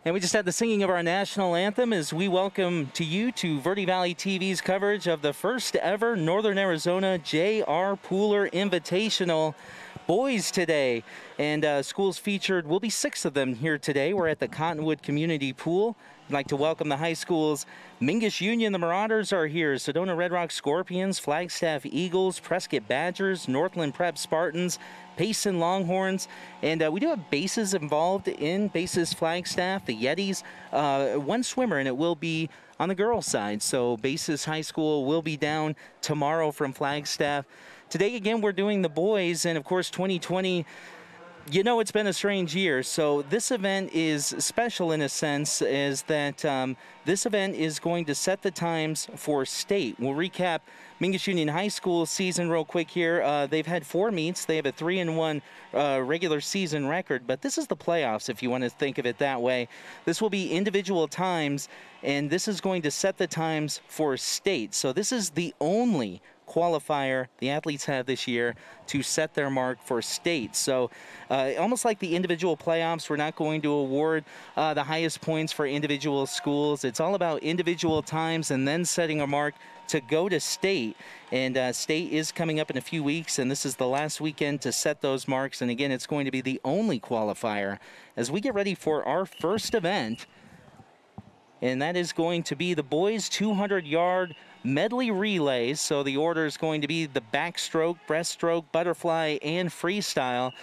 And we just had the singing of our national anthem as we welcome to you to Verde Valley TV's coverage of the first ever Northern Arizona J.R. Pooler Invitational boys today. And schools featured will be 6 of them here today. We're at the Cottonwood Community Pool. I'd like to welcome the high schools. Mingus Union, the Marauders are here. Sedona Red Rock Scorpions, Flagstaff Eagles, Prescott Badgers, Northland Prep Spartans, Payson Longhorns, and we do have bases involved in bases Flagstaff, the Yetis, one swimmer, and it will be on the girls' side. So bases high school will be down tomorrow from Flagstaff. Today, again, we're doing the boys, and of course, 2020, you know, it's been a strange year. So this event is special in a sense, is that this event is going to set the times for state. We'll recap Mingus Union High School season real quick here. They've had 4 meets. They have a 3-1 regular season record, but this is the playoffs if you want to think of it that way. This will be individual times, and this is going to set the times for state. So this is the only qualifier the athletes have this year to set their mark for state. So almost like the individual playoffs, we're not going to award the highest points for individual schools. It's all about individual times and then setting a mark to go to state. And state is coming up in a few weeks, and this is the last weekend to set those marks. And again, it's going to be the only qualifier as we get ready for our first event, and that is going to be the boys 200-yard medley relays. So the order is going to be the backstroke, breaststroke, butterfly, and freestyle.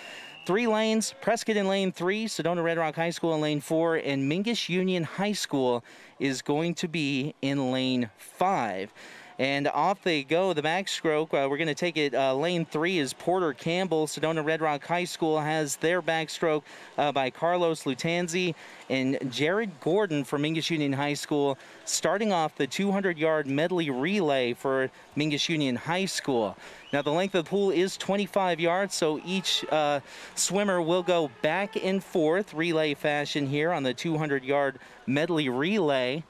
3 lanes, Prescott in lane 3, Sedona Red Rock High School in lane 4, and Mingus Union High School is going to be in lane 5. And off they go, the backstroke. We're going to take it. Lane 3 is Porter Campbell. Sedona Red Rock High School has their backstroke by Carlos Lutanzi and Jared Gordon from Mingus Union High School, starting off the 200-yard medley relay for Mingus Union High School. Now, the length of the pool is 25 yards, so each swimmer will go back and forth relay fashion here on the 200-yard medley relay.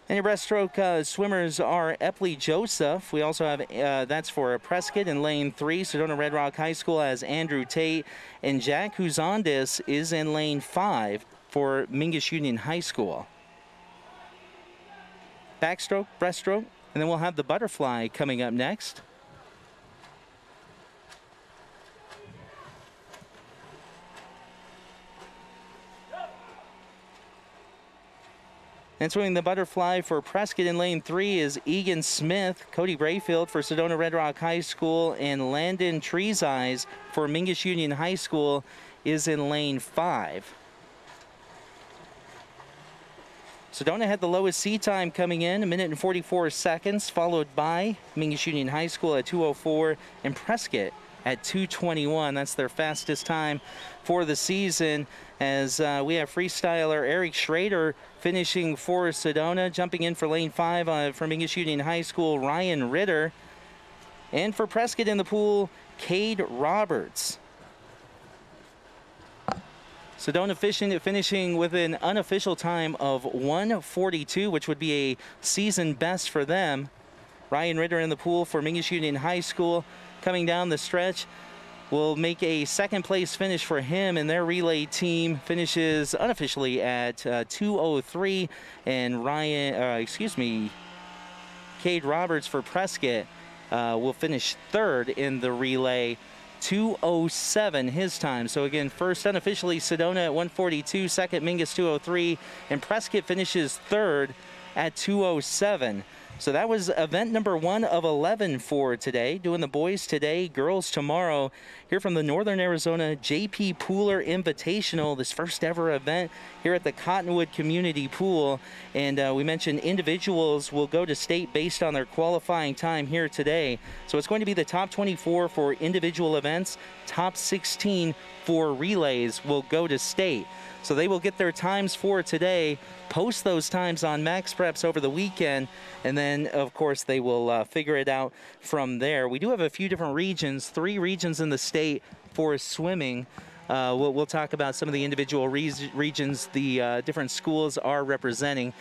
And your breaststroke swimmers are Epley Joseph. We also have, that's for Prescott in lane 3. Sedona Red Rock High School has Andrew Tate. And Jack Huzandis is in lane 5 for Mingus Union High School. Backstroke, breaststroke, and then we'll have the butterfly coming up next. And swimming the butterfly for Prescott in lane 3 is Egan Smith. Cody Brayfield for Sedona Red Rock High School, and Landon Treeseyes for Mingus Union High School is in lane 5. Sedona had the lowest sea time coming in, 1 minute and 44 seconds, followed by Mingus Union High School at 2:04 and Prescott at 2:21. That's their fastest time for the season, as we have freestyler Eric Schrader finishing for Sedona. Jumping in for lane 5 from Mingus Union High School, Ryan Ritter. And for Prescott in the pool, Cade Roberts. Sedona finishing with an unofficial time of 1:42, which would be a season best for them. Ryan Ritter in the pool for Mingus Union High School. Coming down the stretch, will make a second place finish for him, and their relay team finishes unofficially at 2:03. And Cade Roberts for Prescott will finish 3rd in the relay, 2:07 his time. So again, first unofficially Sedona at 1:42, second Mingus 2:03, and Prescott finishes 3rd at 2:07. So that was event number 1 of 11 for today. Doing the boys today, girls tomorrow. Here from the Northern Arizona J.P. Pooler Invitational, this first ever event here at the Cottonwood Community Pool. And we mentioned individuals will go to state based on their qualifying time here today. So it's going to be the top 24 for individual events, top 16 for relays will go to state. So they will get their times for today, post those times on Max Preps over the weekend, and then, of course, they will figure it out from there. We do have a few different regions, 3 regions in the state for swimming. We'll talk about some of the individual regions the different schools are representing.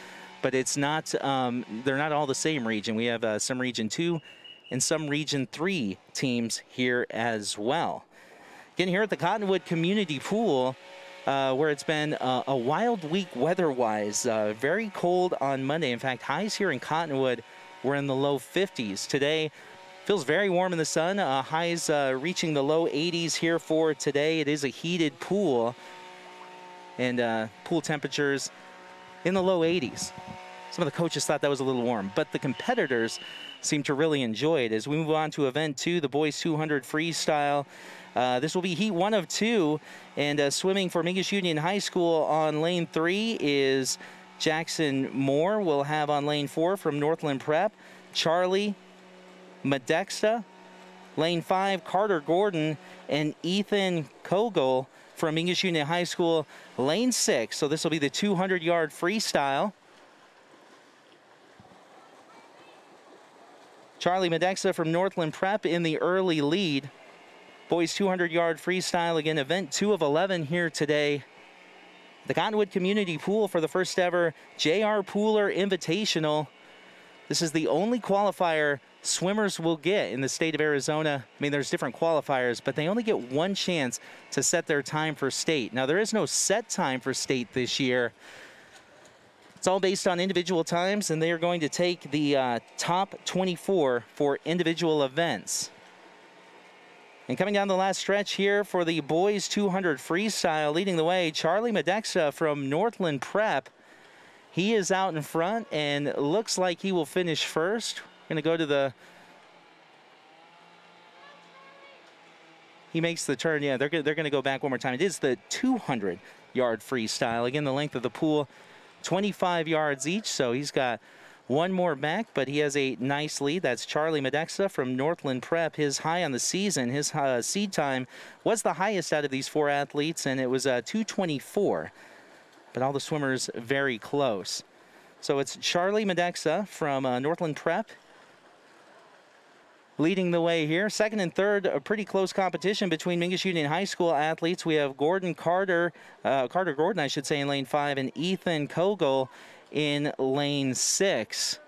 but it's not, they're not all the same region. We have some Region 2 and some Region 3 teams here as well. Again, here at the Cottonwood Community Pool, where it's been a wild week weather-wise. Very cold on Monday. In fact, highs here in Cottonwood were in the low 50s. Today, feels very warm in the sun. Highs reaching the low 80s here for today. It is a heated pool, and pool temperatures in the low 80s. Some of the coaches thought that was a little warm, but the competitors seem to really enjoy it. As we move on to event 2, the boys 200 freestyle. This will be heat 1 of 2, and swimming for Mingus Union High School on lane 3 is Jackson Moore. We'll have on lane 4 from Northland Prep, Charlie Medexa. Lane 5, Carter Gordon and Ethan Kogel from Mingus Union High School. Lane 6, so this will be the 200-yard freestyle. Charlie Medexa from Northland Prep in the early lead. Boys 200-yard freestyle, again, event 2 of 11 here today. The Cottonwood Community Pool for the first ever J.R. Pooler Invitational. This is the only qualifier swimmers will get in the state of Arizona. I mean, there's different qualifiers, but they only get one chance to set their time for state. Now, there is no set time for state this year. It's all based on individual times, and they are going to take the top 24 for individual events. And coming down the last stretch here for the boys 200 freestyle, leading the way, Charlie Medexa from Northland Prep. He is out in front and looks like he will finish first. Going to go to the... He makes the turn. Yeah, they're going to go back one more time. It is the 200-yard freestyle. Again, the length of the pool, 25 yards each, so he's got one more back, but he has a nice lead. That's Charlie Medexa from Northland Prep. His high on the season, his seed time was the highest out of these 4 athletes, and it was 2:24. But all the swimmers very close. So it's Charlie Medexa from Northland Prep leading the way here. Second and third, a pretty close competition between Mingus Union High School athletes. We have Carter Gordon, I should say, in lane 5, and Ethan Kogel in lane 6.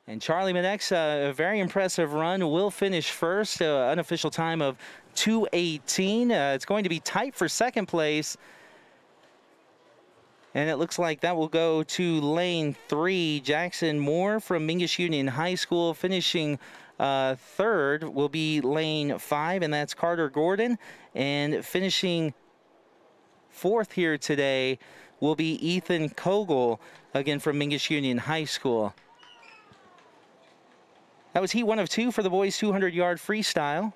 And Charlie Medexa, a very impressive run, will finish first. Unofficial time of 2:18. It's going to be tight for second place. And it looks like that will go to lane 3. Jackson Moore from Mingus Union High School. Finishing third will be lane 5, and that's Carter Gordon. And finishing fourth here today will be Ethan Kogel, again from Mingus Union High School. That was heat 1 of 2 for the boys 200-yard freestyle.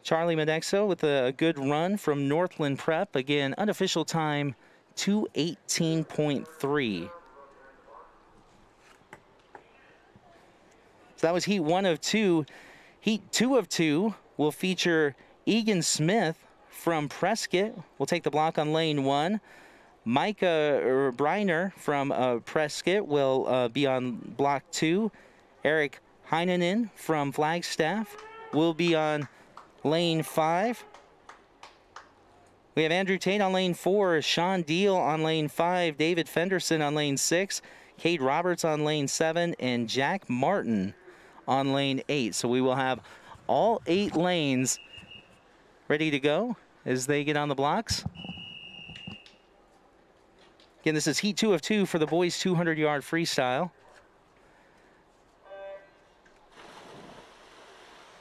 Charlie Medexa with a good run from Northland Prep. Again, unofficial time 2:18.3. So that was heat 1 of 2. Heat 2 of 2 will feature Egan Smith from Prescott. We'll take the block on lane 1. Micah Briner from Prescott will be on block 2. Eric Heinonen from Flagstaff will be on lane 5. We have Andrew Tate on lane 4, Sean Deal on lane 5, David Fenderson on lane 6, Cade Roberts on lane 7, and Jack Martin on lane 8. So we will have all 8 lanes ready to go as they get on the blocks. Again, this is heat 2 of 2 for the boys 200-yard freestyle.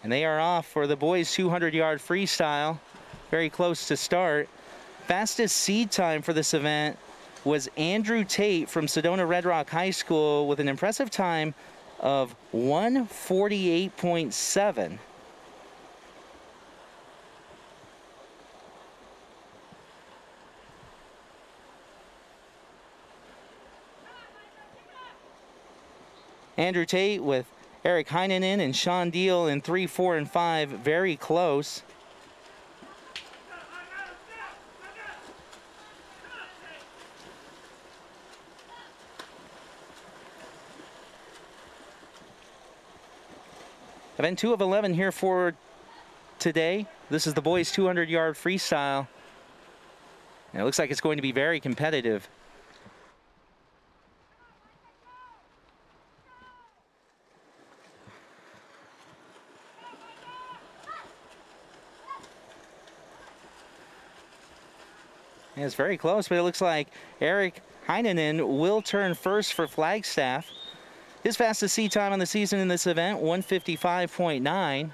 And they are off for the boys 200-yard freestyle. Very close to start. Fastest seed time for this event was Andrew Tate from Sedona Red Rock High School with an impressive time of 1:48.7. Andrew Tate with Eric Heinonen and Sean Deal in 3, 4, and 5, very close. Event 2 of 11 here for today. This is the boys 200-yard freestyle. And it looks like it's going to be very competitive. And it's very close, but it looks like Eric Heinonen will turn first for Flagstaff. His fastest seat time on the season in this event, 1:55.9.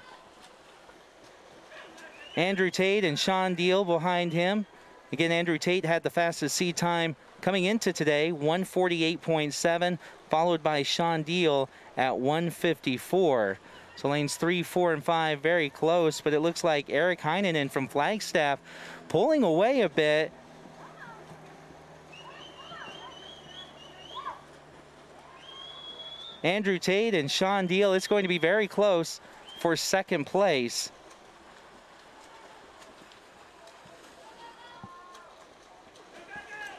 Andrew Tate and Sean Deal behind him. Again, Andrew Tate had the fastest seat time coming into today, 1:48.7, followed by Sean Deal at 1:54. So lanes 3, 4, and 5 very close, but it looks like Eric Heinonen from Flagstaff pulling away a bit. Andrew Tate and Sean Deal, it's going to be very close for second place.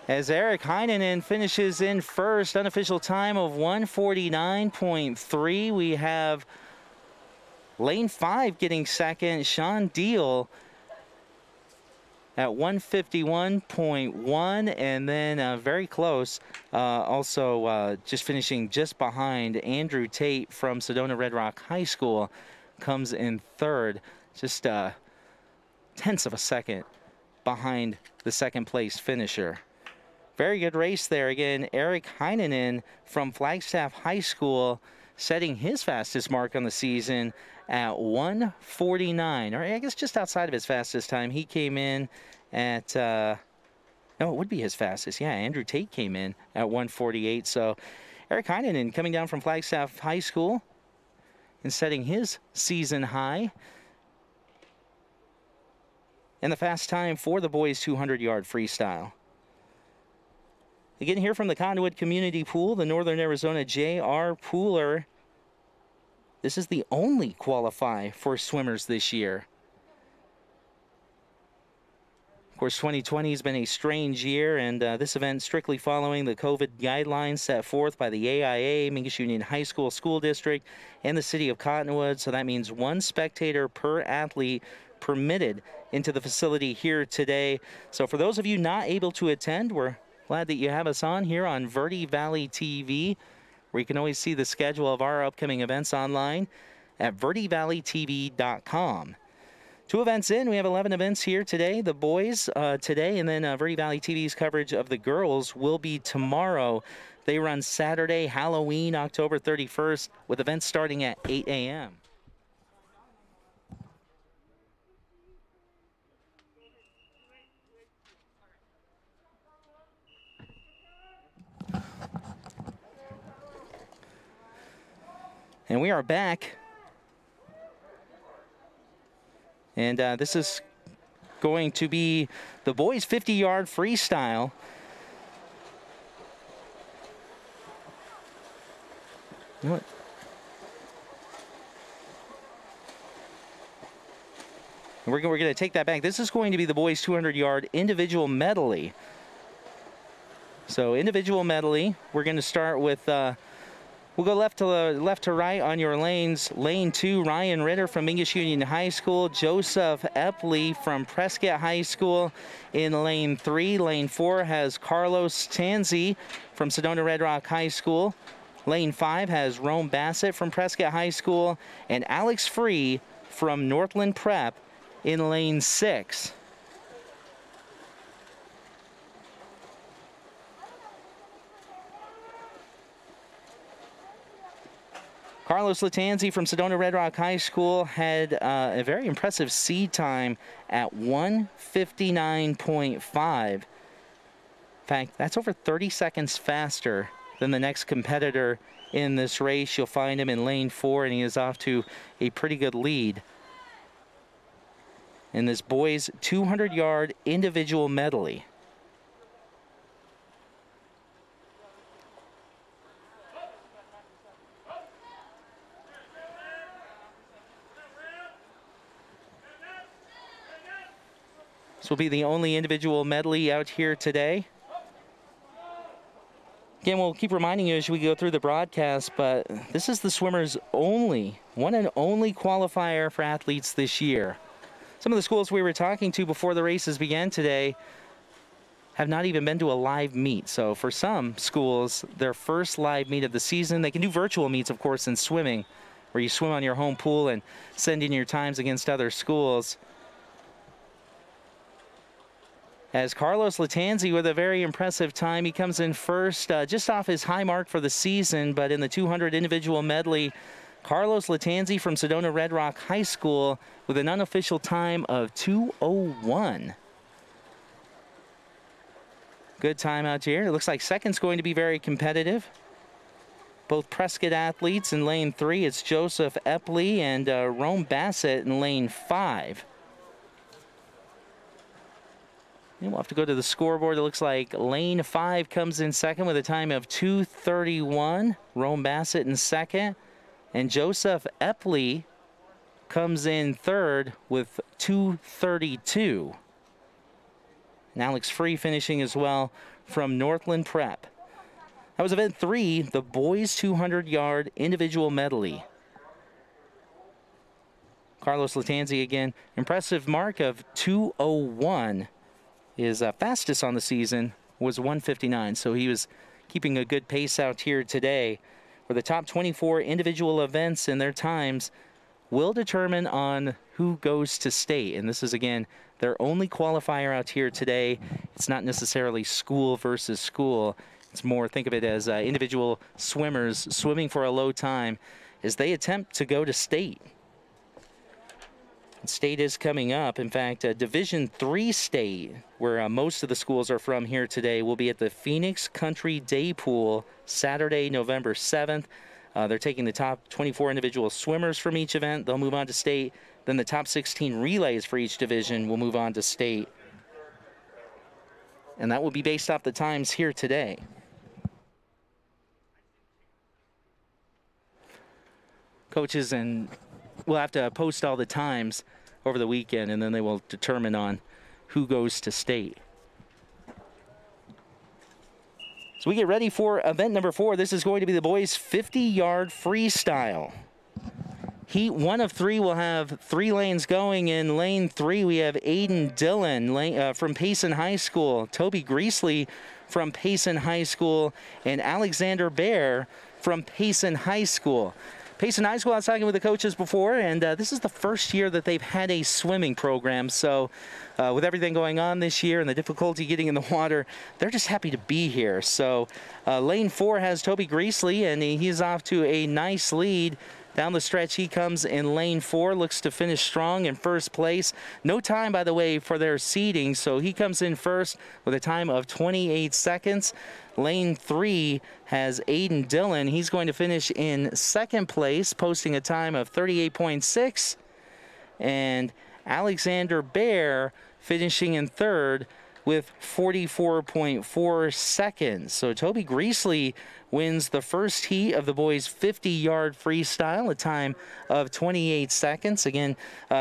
As Eric Heinonen finishes in first, unofficial time of 1:49.3. We have lane 5 getting second, Sean Deal at 1:51.1, and then very close, also just finishing just behind Andrew Tate from Sedona Red Rock High School, comes in third, just tenths of a second behind the second place finisher. Very good race there. Again, Eric Heinonen from Flagstaff High School setting his fastest mark on the season at 1:49, or I guess just outside of his fastest time. He came in at, no, it would be his fastest. Yeah, Andrew Tate came in at 1:48. So Eric Heinonen coming down from Flagstaff High School and setting his season high. And the fast time for the boys 200-yard freestyle. Again, here from the Cottonwood Community Pool, the Northern Arizona J.R. Pooler. This is the only qualify for swimmers this year. Of course, 2020 has been a strange year, and this event strictly following the COVID guidelines set forth by the AIA, Mingus Union High School School District, and the City of Cottonwood. So that means one spectator per athlete permitted into the facility here today. So for those of you not able to attend, we're glad that you have us on here on Verde Valley TV, where you can always see the schedule of our upcoming events online at verdevalleytv.com. 2 events in, we have 11 events here today. The boys today, and then Verde Valley TV's coverage of the girls will be tomorrow. They run Saturday, Halloween, October 31st, with events starting at 8 a.m. And we are back. And this is going to be the boys' 50-yard freestyle. You know what? We're going to take that back. This is going to be the boys' 200-yard individual medley. So individual medley, we're going to start with... we'll go left to right on your lanes. Lane 2, Ryan Ritter from Mingus Union High School. Joseph Epley from Prescott High School in lane 3. Lane 4 has Carlos Tanzi from Sedona Red Rock High School. Lane 5 has Rome Bassett from Prescott High School. And Alex Free from Northland Prep in lane 6. Carlos Latanzi from Sedona Red Rock High School had a very impressive seed time at 1:59.5. In fact, that's over 30 seconds faster than the next competitor in this race. You'll find him in lane 4, and he is off to a pretty good lead in this boys' 200-yard individual medley. This will be the only individual medley out here today. Again, we'll keep reminding you as we go through the broadcast, but this is the swimmers' one and only qualifier for athletes this year. Some of the schools we were talking to before the races began today have not even been to a live meet. So for some schools, their first live meet of the season, they can do virtual meets, of course, in swimming, where you swim on your home pool and send in your times against other schools. As Carlos Latanzi with a very impressive time. He comes in first, just off his high mark for the season, but in the 200 individual medley, Carlos Latanzi from Sedona Red Rock High School with an unofficial time of 2:01. Good time out here. It looks like second's going to be very competitive. Both Prescott athletes in lane 3. It's Joseph Epley and Rome Bassett in lane 5. And we'll have to go to the scoreboard. It looks like lane 5 comes in second with a time of 2:31. Rome Bassett in second. And Joseph Epley comes in third with 2:32. And Alex Free finishing as well from Northland Prep. That was event 3, the boys 200-yard individual medley. Carlos Latanzi again, impressive mark of 2:01. His fastest on the season was 1:59, so he was keeping a good pace out here today. For the top 24 individual events and their times will determine on who goes to state. And this is, again, their only qualifier out here today. It's not necessarily school versus school. It's more, think of it as individual swimmers swimming for a low time as they attempt to go to state. State is coming up. In fact, Division III state, where most of the schools are from here today, will be at the Phoenix Country Day Pool Saturday, November 7th. They're taking the top 24 individual swimmers from each event. They'll move on to state. Then the top 16 relays for each division will move on to state. And that will be based off the times here today. Coaches and we'll have to post all the times over the weekend, and then they will determine on who goes to state. So we get ready for event number 4. This is going to be the boys 50-yard freestyle. Heat 1 of 3 will have 3 lanes going. In lane 3, we have Aiden Dillon from Payson High School, Toby Greasley from Payson High School, and Alexander Bear from Payson High School. Payson High School, I was talking with the coaches before, and this is the first year that they've had a swimming program. So with everything going on this year and the difficulty getting in the water, they're just happy to be here. So lane 4 has Toby Greasley, and he's off to a nice lead. Down the stretch, he comes in lane 4, looks to finish strong in first place. No time, by the way, for their seeding, so he comes in first with a time of 28 seconds. Lane 3 has Aiden Dillon. He's going to finish in second place, posting a time of 38.6. And Alexander Bear finishing in third with 44.4 seconds. So Toby Greasley wins the first heat of the boys' 50-yard freestyle, a time of 28 seconds. Again,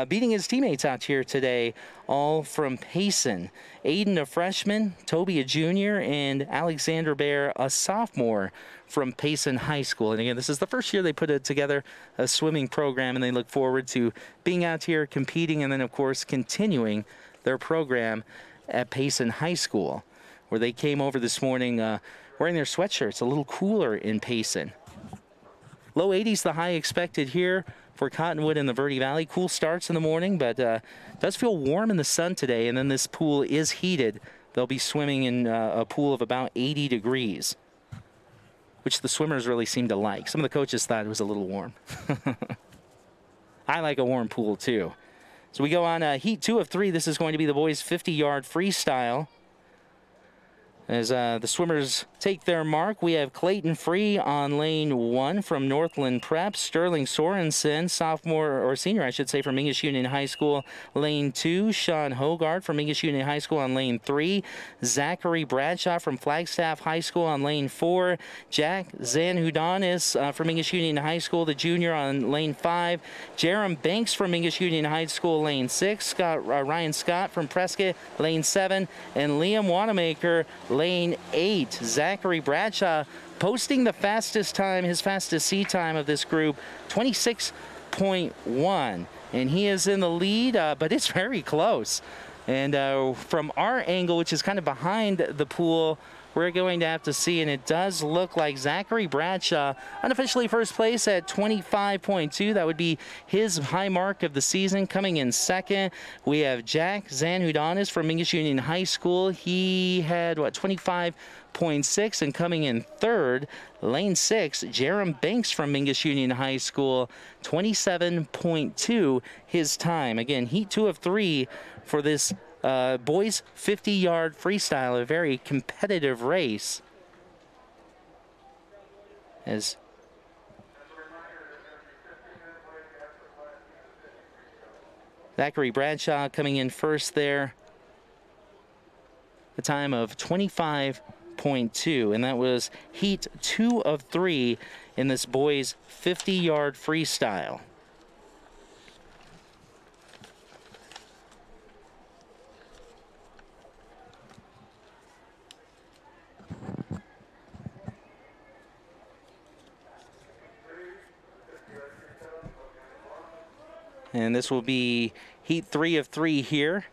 beating his teammates out here today, all from Payson. Aiden, a freshman, Toby, a junior, and Alexander Bear, a sophomore from Payson High School. And again, this is the first year they put together a swimming program, and they look forward to being out here competing and then, of course, continuing their program at Payson High School, where they came over this morning wearing their sweatshirts. A little cooler in Payson. Low 80s the high expected here for Cottonwood and the Verde Valley. Cool starts in the morning, but does feel warm in the sun today, and then this pool is heated. They'll be swimming in a pool of about 80 degrees, which the swimmers really seem to like. Some of the coaches thought it was a little warm. I like a warm pool too. So we go on heat 2 of 3. This is going to be the boys' 50-yard freestyle. As the swimmers take their mark, we have Clayton Free on lane 1 from Northland Prep. Sterling Sorensen, sophomore or senior, I should say, from Mingus Union High School, lane 2. Sean Hogard from Mingus Union High School on lane 3. Zachary Bradshaw from Flagstaff High School on lane 4. Jack Zanhudanis from Mingus Union High School, the junior, on lane 5. Jerem Banks from Mingus Union High School, lane 6. Ryan Scott from Prescott, lane 7. And Liam Wanamaker, lane 8. Zachary Bradshaw posting the fastest time, his fastest sea time of this group, 26.1. And he is in the lead, but it's very close. And from our angle, which is kind of behind the pool, we're going to have to see, and it does look like Zachary Bradshaw unofficially first place at 25.2. That would be his high mark of the season. Coming in second, we have Jack Zanhudanis from Mingus Union High School. He had, 25.6, and coming in third, lane 6, Jerem Banks from Mingus Union High School, 27.2 his time. Again, heat 2 of 3 for this boys 50-yard freestyle, a very competitive race. As Zachary Bradshaw coming in first there, a time of 25.2, and that was heat 2 of 3 in this boys 50-yard freestyle. And this will be heat 3 of 3 here.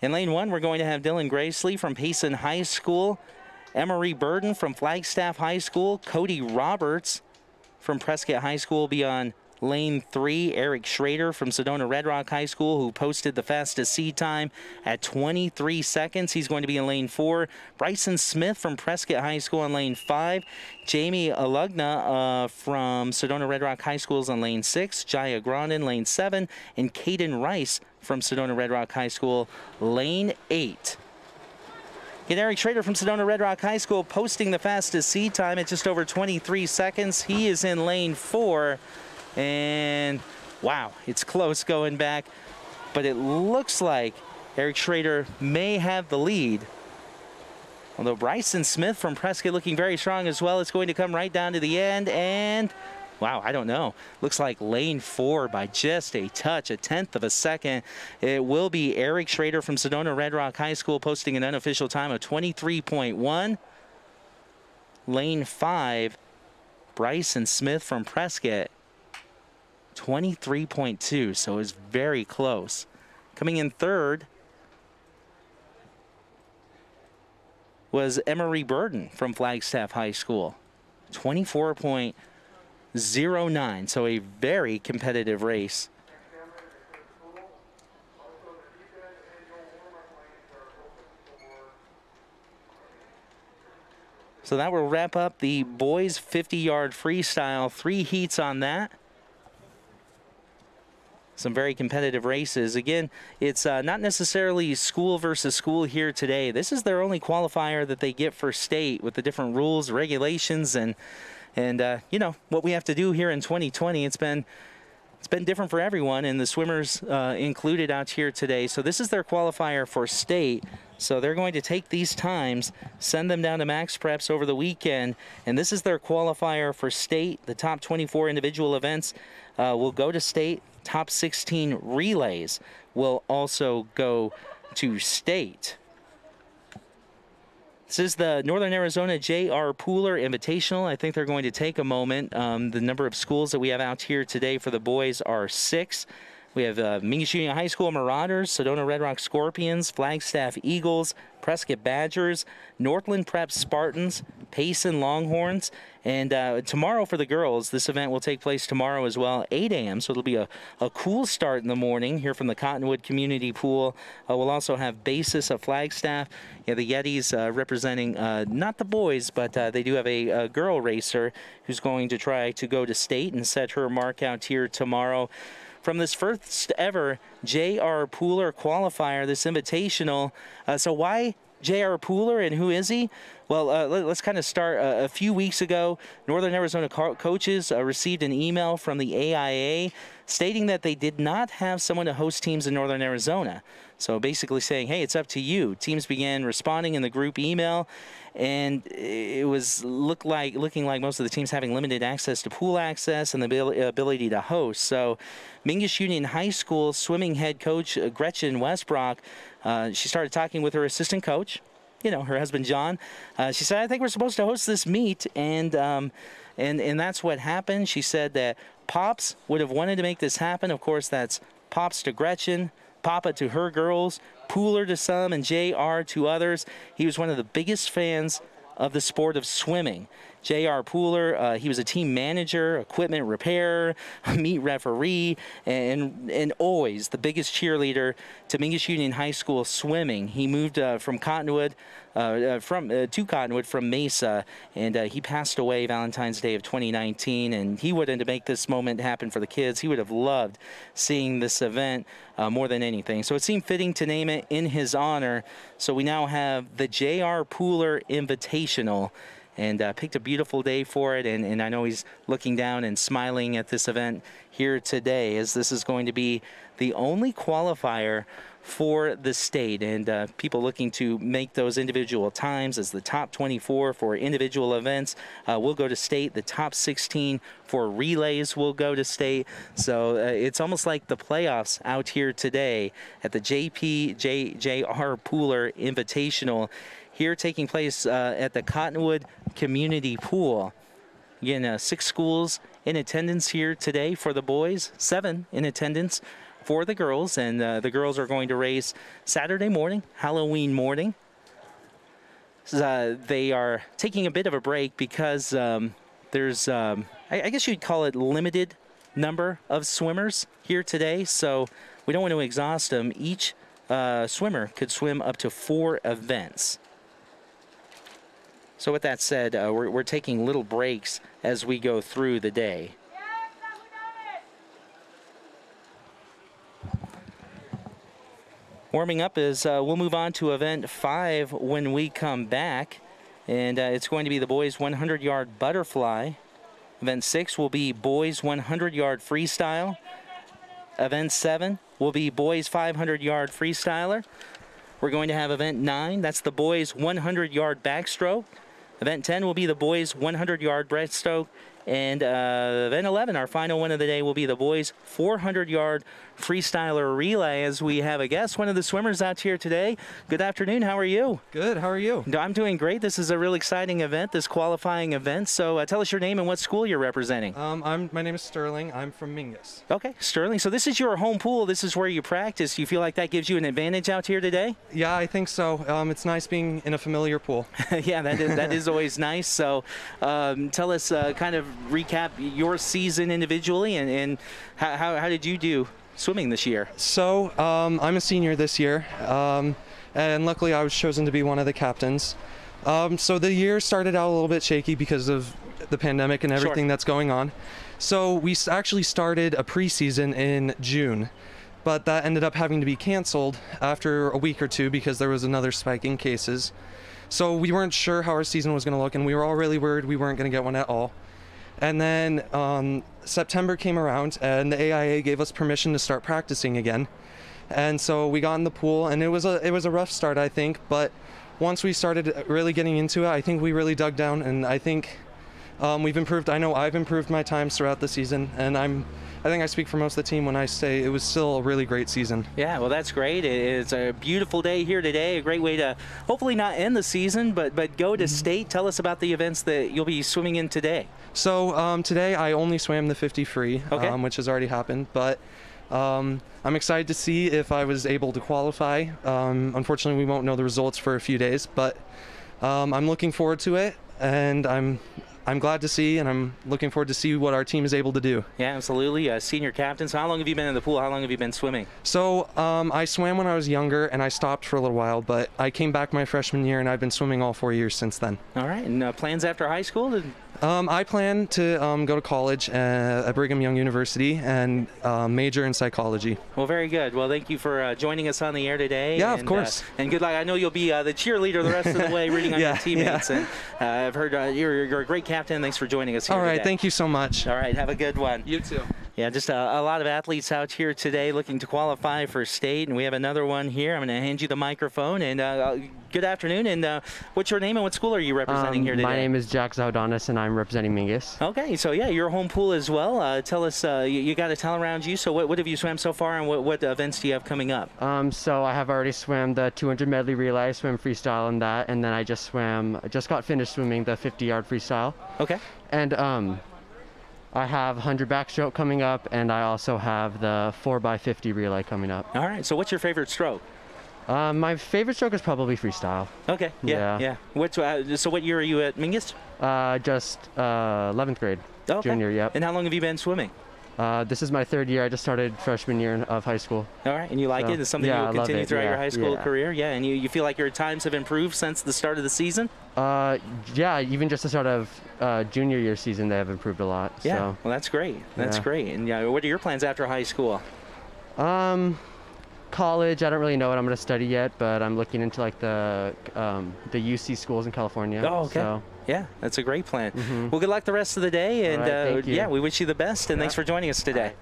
In lane 1, we're going to have Dylan Gracely from Payson High School, Emery Burden from Flagstaff High School, Cody Roberts from Prescott High School will be on lane 3. Eric Schrader from Sedona Red Rock High School, who posted the fastest sea time at 23 seconds. He's going to be in lane 4. Bryson Smith from Prescott High School on lane 5. Jamie Alugna from Sedona Red Rock High School is on lane 6. Jaya Grondin, lane 7. And Caden Rice from Sedona Red Rock High School, lane 8. Get Eric Schrader from Sedona Red Rock High School posting the fastest sea time at just over 23 seconds. He is in lane 4. And wow, it's close going back, but it looks like Eric Schrader may have the lead. Although Bryson Smith from Prescott looking very strong as well. It's going to come right down to the end, and wow, I don't know. Looks like lane 4 by just a touch, a tenth of a second. It will be Eric Schrader from Sedona Red Rock High School posting an unofficial time of 23.1. Lane 5, Bryson Smith from Prescott, 23.2, so it's very close. Coming in third was Emery Burden from Flagstaff High School, 24.09, so a very competitive race. So that will wrap up the boys 50-yard freestyle. 3 heats on that. Some very competitive races. Again, it's not necessarily school versus school here today. This is their only qualifier that they get for state with the different rules, regulations, and you know what we have to do here in 2020. It's been different for everyone, and the swimmers included out here today. So this is their qualifier for state. So they're going to take these times, send them down to Max Preps over the weekend, and this is their qualifier for state. The top 24 individual events will go to state. Top 16 relays will also go to state. This is the Northern Arizona J.R. Pooler Invitational. I think they're going to take a moment. The number of schools that we have out here today for the boys are 6. We have Mingus Union High School Marauders, Sedona Red Rock Scorpions, Flagstaff Eagles, Prescott Badgers, Northland Prep Spartans, Payson Longhorns, and tomorrow for the girls, this event will take place tomorrow as well, 8 a.m., so it'll be a cool start in the morning here from the Cottonwood Community Pool. We'll also have Basis of Flagstaff. Yeah, the Yetis representing not the boys, but they do have a girl racer who's going to try to go to state and set her mark out here tomorrow. from this first ever J.R. Pooler qualifier, this Invitational. So why J.R. Pooler, and who is he? Well, let's kind of start. A few weeks ago, Northern Arizona coaches received an email from the AIA stating that they did not have someone to host teams in Northern Arizona. So basically saying, hey, it's up to you. Teams began responding in the group email, and it was looking like most of the teams having limited access to pool access and the ability to host. So Mingus Union High School swimming head coach Gretchen Westbrock, she started talking with her assistant coach, you know, her husband John. She said, I think we're supposed to host this meet, and that's what happened. She said that Pops would have wanted to make this happen. Of course, that's Pops to Gretchen, Papa to her girls, Pooler to some, and JR to others. He was one of the biggest fans of the sport of swimming. J.R. Pooler, he was a team manager, equipment repairer, meet referee, and always the biggest cheerleader to Mingus Union High School swimming. He moved from Cottonwood, to Cottonwood from Mesa, and he passed away Valentine's Day of 2019. And he wanted to make this moment happen for the kids. He would have loved seeing this event more than anything. So it seemed fitting to name it in his honor. So we now have the J.R. Pooler Invitational, and picked a beautiful day for it, and I know he's looking down and smiling at this event here today, as this is going to be the only qualifier for the state, and people looking to make those individual times as the top 24 for individual events will go to state. The top 16 for relays will go to state. So it's almost like the playoffs out here today at the J.R. Pooler Invitational, here taking place at the Cottonwood Community Pool. Again, 6 schools in attendance here today for the boys, 7 in attendance for the girls, and the girls are going to race Saturday morning, Halloween morning. They are taking a bit of a break because there's, I guess you'd call it, limited number of swimmers here today, so we don't want to exhaust them. Each swimmer could swim up to 4 events. So with that said, we're taking little breaks as we go through the day. Warming up is we'll move on to event 5 when we come back, and it's going to be the boys 100-yard butterfly. Event 6 will be boys 100-yard freestyle. Event 7 will be boys 500-yard freestyler. We're going to have event 9, that's the boys 100-yard backstroke. Event 10 will be the boys 100-yard breaststroke, and event 11, our final one of the day, will be the boys 400-yard freestyler relay, as we have a guest, one of the swimmers out here today. Good afternoon, how are you? Good, how are you? I'm doing great. This is a real exciting event, this qualifying event. So tell us your name and what school you're representing. My name is Sterling. I'm from Mingus. Okay, Sterling. So this is your home pool. This is where you practice. Do you feel like that gives you an advantage out here today? Yeah, I think so. It's nice being in a familiar pool. Yeah, that is always nice. So tell us, kind of recap your season individually, and how did you do swimming this year? So I'm a senior this year, and luckily I was chosen to be one of the captains. So the year started out a little bit shaky because of the pandemic and everything that's going on. So we actually started a preseason in June, but that ended up having to be canceled after a week or two because there was another spike in cases. So we weren't sure how our season was going to look, and we were all really worried we weren't going to get one at all. And then September came around, and the AIA gave us permission to start practicing again. And so we got in the pool, and it was a rough start, I think. But once we started really getting into it, I think we really dug down, and I think we've improved. I know I've improved my times throughout the season, and I think I speak for most of the team when I say it was still a really great season. Yeah, well, that's great. It's a beautiful day here today, a great way to hopefully not end the season, but go to state. Tell us about the events that you'll be swimming in today. So today I only swam the 50 free, which has already happened, but I'm excited to see if I was able to qualify. Unfortunately, we won't know the results for a few days, but I'm looking forward to it, and I'm glad to see, and I'm looking forward to see what our team is able to do. Yeah, absolutely. Senior captain. So how long have you been in the pool? How long have you been swimming? So I swam when I was younger, and I stopped for a little while, but I came back my freshman year, and I've been swimming all 4 years since then. All right. And plans after high school? I plan to go to college at Brigham Young University and major in psychology. Well, very good. Well, thank you for joining us on the air today. Yeah, of course. And good luck. I know you'll be the cheerleader the rest of the way, rooting on your teammates. And I've heard you're a great captain. Thanks for joining us here All right, today. thank you so much. All right, have a good one. You too. Yeah, just a lot of athletes out here today looking to qualify for state, and we have another one here. I'm going to hand you the microphone, and good afternoon, and what's your name and what school are you representing here today? My name is Jack Zaudonis, and I'm representing Mingus. Okay, so yeah, you're home pool as well. Tell us, you got a tell around you, so what have you swam so far, and what events do you have coming up? So I have already swam the 200 medley relay, I swam freestyle in that, and then I just got finished swimming the 50-yard freestyle. Okay. And I have 100 backstroke coming up, and I also have the 4x50 relay coming up. All right, so what's your favorite stroke? My favorite stroke is probably freestyle. Okay, yeah. So what year are you at Mingus? Just 11th grade, junior, yep. And how long have you been swimming? This is my 3rd year. I just started freshman year of high school. All right, and you like it? It's something you'll continue throughout your high school career? Yeah, and you feel like your times have improved since the start of the season? Yeah, even just the start of junior year season, they have improved a lot. Yeah, so. well, that's great. That's great. And what are your plans after high school? College, I don't really know what I'm going to study yet, but I'm looking into like the UC schools in California. Oh, okay. So. Yeah, that's a great plan. Well, good luck the rest of the day, and thank you. yeah, we wish you the best, and thanks for joining us today.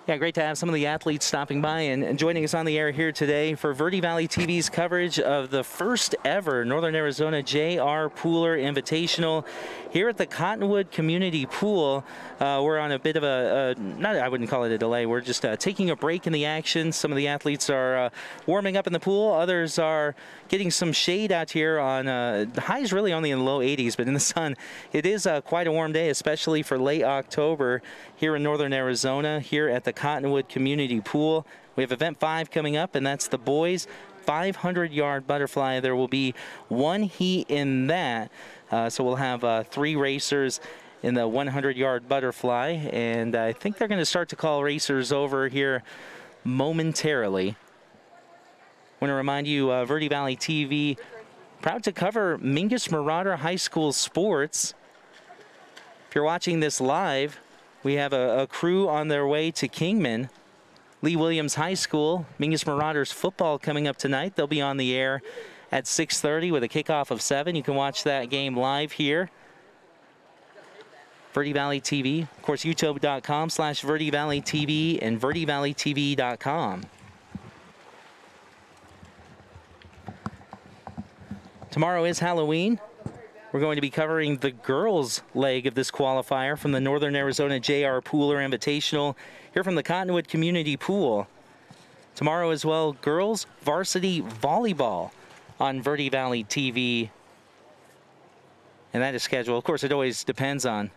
Yeah, great to have some of the athletes stopping by and joining us on the air here today for Verde Valley TV's coverage of the first ever Northern Arizona J.R. Pooler Invitational here at the Cottonwood Community Pool. We're on a bit of I wouldn't call it a delay. We're just taking a break in the action. Some of the athletes are warming up in the pool. Others are getting some shade out here on highs really only in the low 80s, but in the sun, it is quite a warm day, especially for late October here in Northern Arizona, here at the Cottonwood Community Pool. We have event 5 coming up, and that's the boys 500-yard butterfly. There will be one heat in that, so we'll have 3 racers in the 100-yard butterfly, and I think they're going to start to call racers over here momentarily. I want to remind you, Verde Valley TV, proud to cover Mingus Marauder High School sports. If you're watching this live, we have a crew on their way to Kingman. Lee Williams High School, Mingus Marauders football coming up tonight. They'll be on the air at 6:30 with a kickoff of 7. You can watch that game live here. Verde Valley TV, of course, youtube.com/Verde Valley TV and verdevalleytv.com. Tomorrow is Halloween. We're going to be covering the girls' leg of this qualifier from the Northern Arizona J.R. Pooler Invitational here from the Cottonwood Community Pool. Tomorrow as well, girls varsity volleyball on Verde Valley TV. And that is scheduled. Of course, it always depends on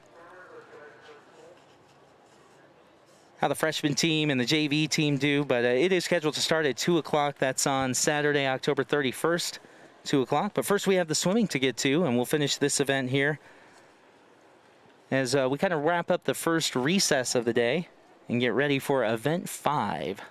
how the freshman team and the JV team do, but it is scheduled to start at 2 o'clock. That's on Saturday, October 31st. 2 o'clock. But first we have the swimming to get to, and we'll finish this event here as we kind of wrap up the first recess of the day and get ready for event 5.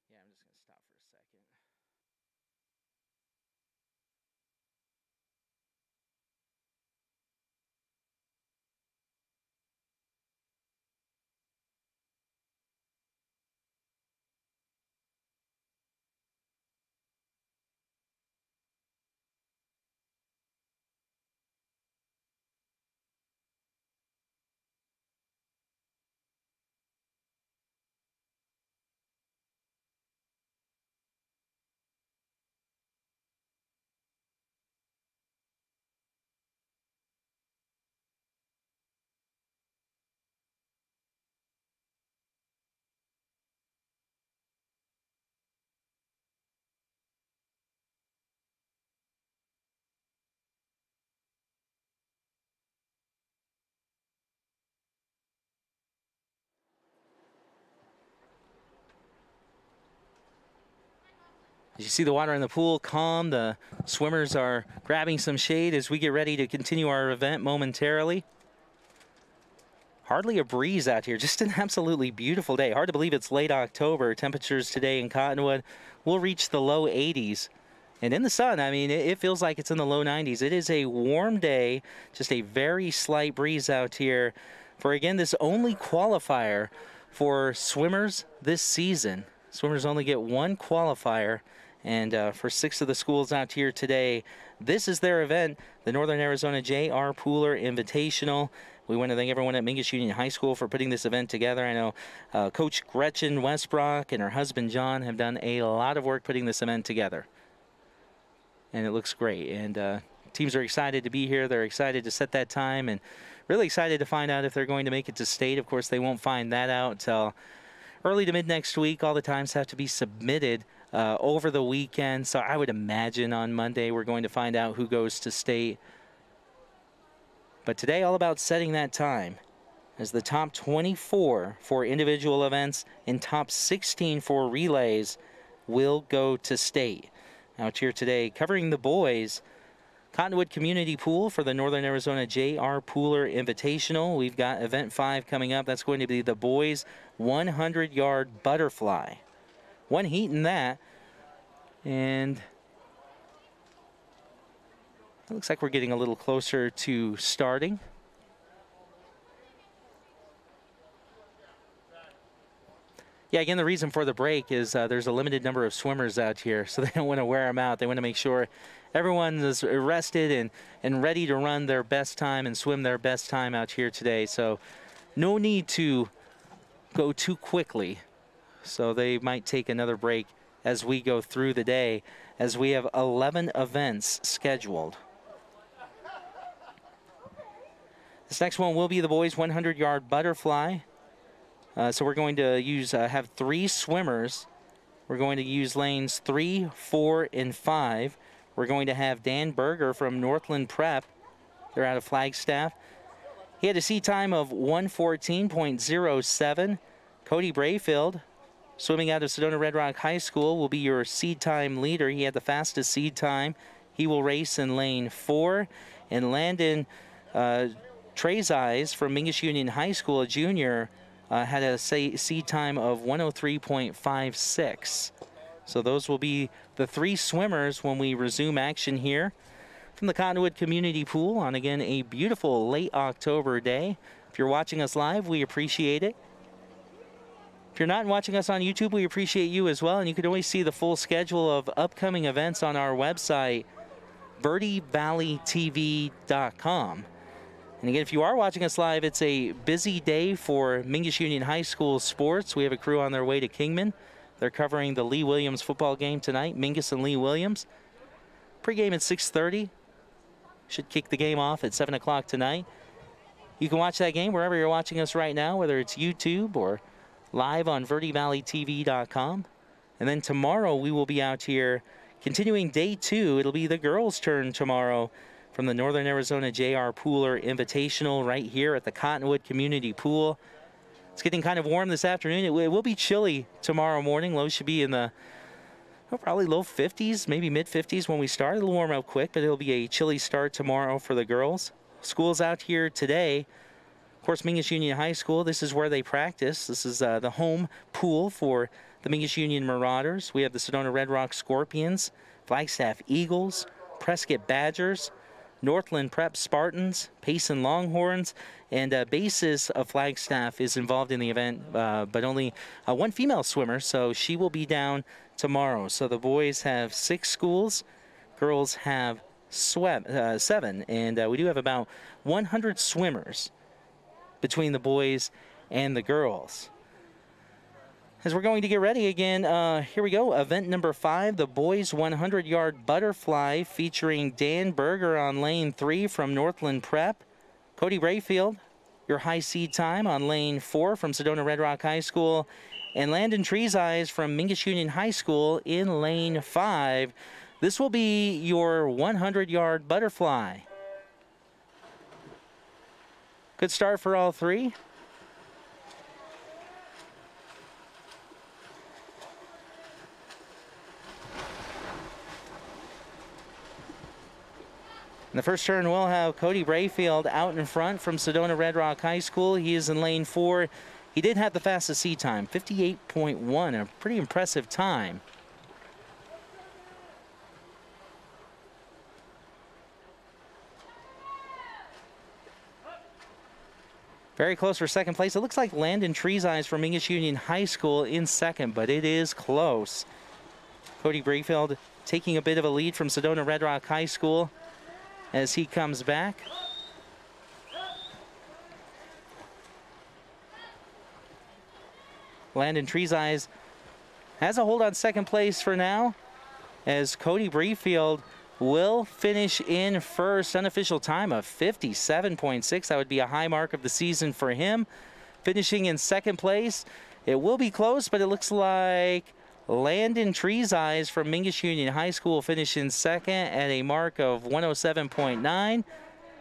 Yeah, I'm just going to stop for a second. As you see the water in the pool calm, the swimmers are grabbing some shade as we get ready to continue our event momentarily. Hardly a breeze out here, just an absolutely beautiful day. Hard to believe it's late October. Temperatures today in Cottonwood will reach the low 80s. And in the sun, I mean, it feels like it's in the low 90s. It is a warm day, just a very slight breeze out here for, again, this only qualifier for swimmers this season. Swimmers only get one qualifier. And for 6 of the schools out here today, this is their event, the Northern Arizona J.R. Pooler Invitational. We want to thank everyone at Mingus Union High School for putting this event together. I know Coach Gretchen Westbrook and her husband John have done a lot of work putting this event together. And it looks great. And teams are excited to be here. They're excited to set that time and really excited to find out if they're going to make it to state. Of course, they won't find that out until early to mid next week. All the times have to be submitted over the weekend. So I would imagine on Monday we're going to find out who goes to state. But today, all about setting that time as the top 24 for individual events and top 16 for relays will go to state. Out here today, covering the boys, Cottonwood Community Pool for the Northern Arizona J.R. Pooler Invitational. We've got Event 5 coming up. That's going to be the boys 100-yard butterfly. One heat in that. And it looks like we're getting a little closer to starting. Yeah, again, the reason for the break is there's a limited number of swimmers out here, so they don't want to wear them out. They want to make sure everyone is rested and ready to run their best time and swim their best time out here today. So no need to go too quickly. So they might take another break as we go through the day, as we have 11 events scheduled. This next one will be the boys 100-yard butterfly. So we're going to use have 3 swimmers. We're going to use lanes 3, 4, and 5. We're going to have Dan Berger from Northland Prep. They're out of Flagstaff. He had a seed time of 1:14.07. Cody Brayfield, swimming out of Sedona Red Rock High School, will be your seed time leader. He had the fastest seed time. He will race in lane 4. And Landon Trezais from Mingus Union High School, a junior, had a seed time of 1:03.56. So those will be the 3 swimmers when we resume action here from the Cottonwood Community Pool on, again, a beautiful late October day. If you're watching us live, we appreciate it. If you're not watching us on YouTube, we appreciate you as well. And you can always see the full schedule of upcoming events on our website, verdyvalleytv.com. And again, if you are watching us live, it's a busy day for Mingus Union High School sports. We have a crew on their way to Kingman. They're covering the Lee Williams football game tonight, Mingus and Lee Williams. Pre-game at 6:30. Should kick the game off at 7 o'clock tonight. You can watch that game wherever you're watching us right now, whether it's YouTube or live on verdyvalleytv.com. And then tomorrow we will be out here continuing day 2. It'll be the girls' turn tomorrow from the Northern Arizona J.R. Pooler Invitational right here at the Cottonwood Community Pool. It's getting kind of warm this afternoon. It will be chilly tomorrow morning. Lows should be in the probably low 50s, maybe mid 50s when we start. It'll warm up quick, but it'll be a chilly start tomorrow for the girls. School's out here today. Of course, Mingus Union High School, this is where they practice. This is the home pool for the Mingus Union Marauders. We have the Sedona Red Rock Scorpions, Flagstaff Eagles, Prescott Badgers, Northland Prep Spartans, Payson Longhorns, and basis of Flagstaff is involved in the event, but only one female swimmer, so she will be down tomorrow. So the boys have 6 schools, girls have 7, and we do have about 100 swimmers between the boys and the girls. As we're going to get ready again, here we go. Event number 5, the boys 100-yard butterfly, featuring Dan Berger on lane 3 from Northland Prep. Cody Brayfield, your high seed time on lane 4 from Sedona Red Rock High School. And Landon Trezais from Mingus Union High School in lane 5. This will be your 100-yard butterfly. Good start for all 3. In the first turn, we'll have Cody Brayfield out in front from Sedona Red Rock High School. He is in lane 4. He did have the fastest seat time, 58.1, a pretty impressive time. Very close for second place. It looks like Landon Trees Eyes from Mingus Union High School in second, but it is close. Cody Brayfield taking a bit of a lead from Sedona Red Rock High School as he comes back. Landon Trees Eyes has a hold on second place for now, as Cody Brayfield will finish in first. Unofficial time of 57.6. That would be a high mark of the season for him. Finishing in second place, it will be close, but it looks like Landon Trees Eyes from Mingus Union High School finish in second at a mark of 107.9.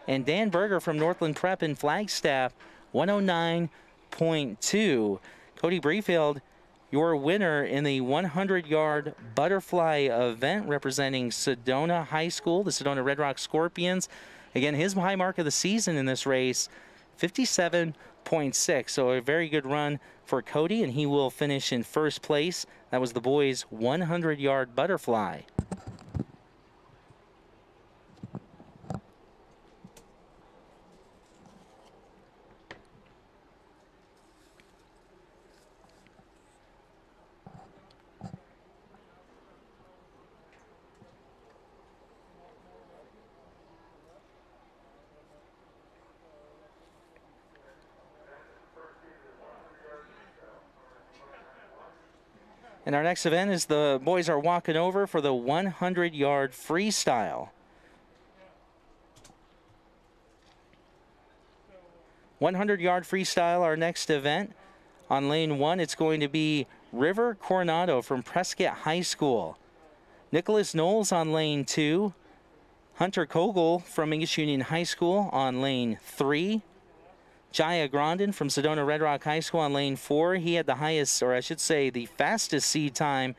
And Dan Berger from Northland Prep in Flagstaff, 109.2. Cody Brayfield, your winner in the 100-yard butterfly event representing Sedona High School, the Sedona Red Rock Scorpions. Again, his high mark of the season in this race, 57.6. So a very good run for Cody, and he will finish in first place. That was the boys' 100-yard butterfly. And our next event is the boys are walking over for the 100-yard freestyle. 100-yard freestyle, our next event. On lane 1, it's going to be River Coronado from Prescott High School. Nicholas Knowles on lane 2. Hunter Kogel from Mingus Union High School on lane 3. Jaya Grandin from Sedona Red Rock High School on lane 4. He had the highest, or I should say the fastest seed time,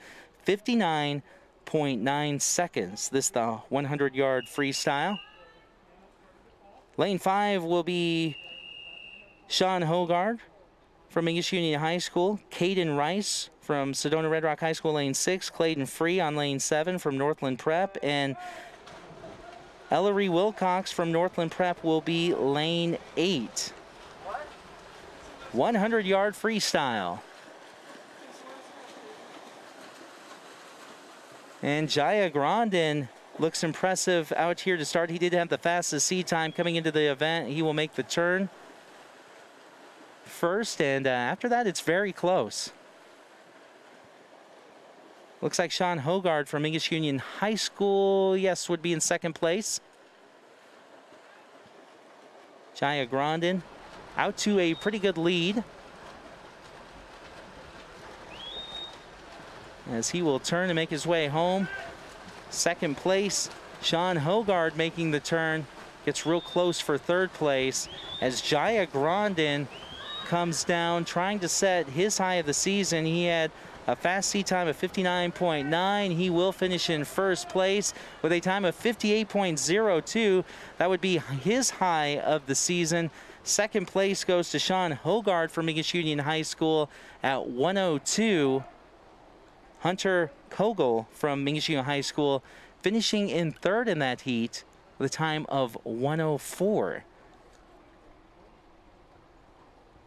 59.9 seconds. This the 100-yard freestyle. Lane 5 will be Sean Hogard from Mingus Union High School. Caden Rice from Sedona Red Rock High School, lane 6. Clayton Free on lane 7 from Northland Prep. And Ellery Wilcox from Northland Prep will be lane 8. 100-yard freestyle. And Jaya Grandin looks impressive out here to start. He did have the fastest seed time coming into the event. He will make the turn first, and after that, it's very close. Looks like Sean Hogard from Mingus Union High School, yes, would be in second place. Jaya Grandin out to a pretty good lead, as he will turn and make his way home. Second place, Sean Hogard making the turn, gets real close for third place as Jaya Grandin comes down trying to set his high of the season. He had a fast seat time of 59.9. He will finish in first place with a time of 58.02. That would be his high of the season. Second place goes to Sean Hogard from Mingus Union High School at 102. Hunter Kogel from Mingus Union High School finishing in third in that heat with a time of 104.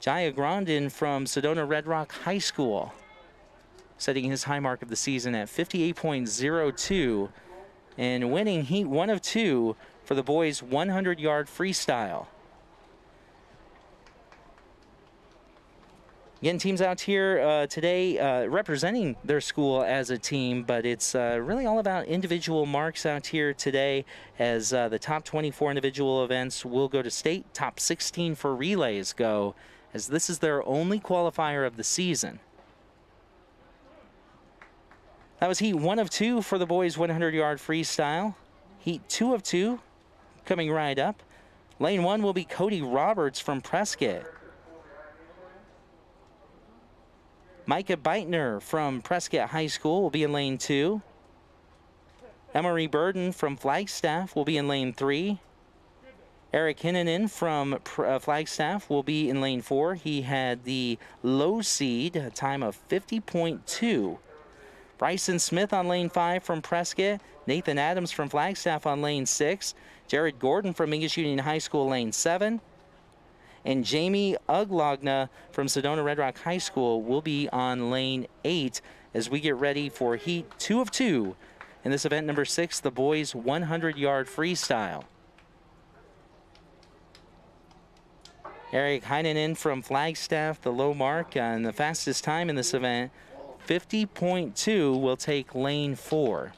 Jaya Grandin from Sedona Red Rock High School setting his high mark of the season at 58.02 and winning heat 1 of 2 for the boys' 100-yard freestyle. Again, teams out here today representing their school as a team, but it's really all about individual marks out here today, as the top 24 individual events will go to state. Top 16 for relays go, as this is their only qualifier of the season. That was heat 1 of 2 for the boys' 100-yard freestyle. Heat 2 of 2 coming right up. Lane 1 will be Cody Roberts from Prescott. Micah Beitner from Prescott High School will be in lane 2. Emery Burden from Flagstaff will be in lane 3. Eric Hinnanen from Flagstaff will be in lane 4. He had the low seed, a time of 50.2. Bryson Smith on lane 5 from Prescott. Nathan Adams from Flagstaff on lane 6. Jared Gordon from Mingus Union High School, lane 7. And Jamie Uglogna from Sedona Red Rock High School will be on lane 8 as we get ready for heat 2 of 2 in this event number 6, the boys 100-yard freestyle. Eric Heinen from Flagstaff, the low mark and the fastest time in this event, 50.2, will take lane 4.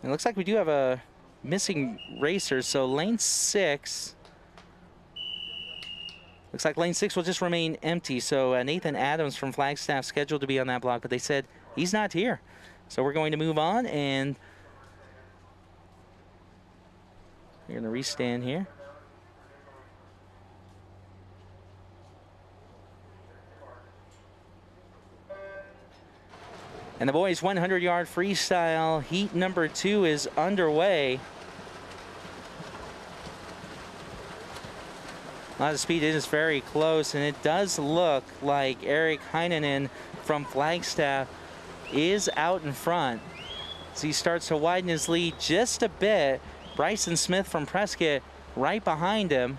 It looks like we do have a missing racer, so lane 6. Looks like lane 6 will just remain empty. So Nathan Adams from Flagstaff scheduled to be on that block, but they said he's not here. So we're going to move on, and we're going to restand here. And the boys 100-yard freestyle heat number 2 is underway. A lot of speed. It is very close, and it does look like Eric Heinen from Flagstaff is out in front as he starts to widen his lead just a bit. Bryson Smith from Prescott right behind him.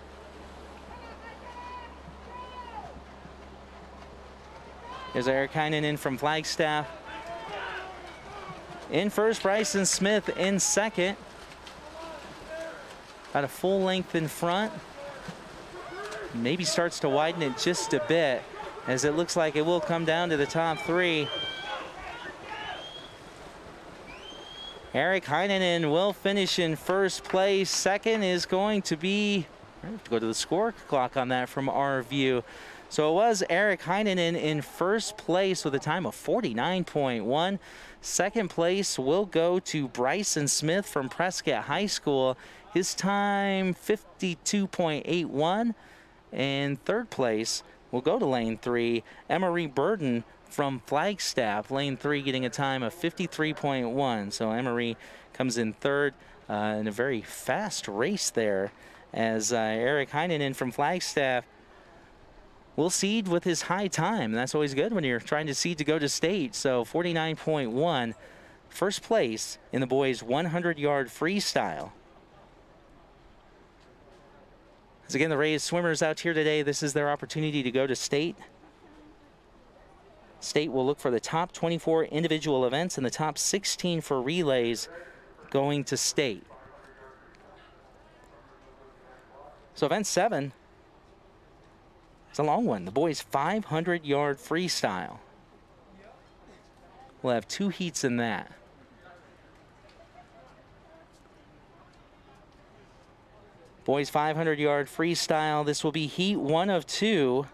There's Eric Heinen from Flagstaff. In first, Bryson Smith in second. About a full length in front. Maybe starts to widen it just a bit as it looks like it will come down to the top 3. Eric Heinen will finish in first place. Second is going to be, I have to go to the score clock on that from our view. So it was Eric Heinen in first place with a time of 49.1. Second place will go to Bryson Smith from Prescott High School. His time 52.81. And third place will go to lane 3, Emery Burden from Flagstaff. Lane 3 getting a time of 53.1. So Emery comes in third in a very fast race there as Eric Heinen from Flagstaff will seed with his high time. That's always good when you're trying to seed to go to state. So 49.1, first place in the boys 100-yard freestyle. As again, the Rays swimmers out here today, this is their opportunity to go to state. State will look for the top 24 individual events and the top 16 for relays going to state. So event 7, it's a long one. The boys 500-yard freestyle. We'll have 2 heats in that. Boys 500-yard freestyle. This will be heat 1 of 2.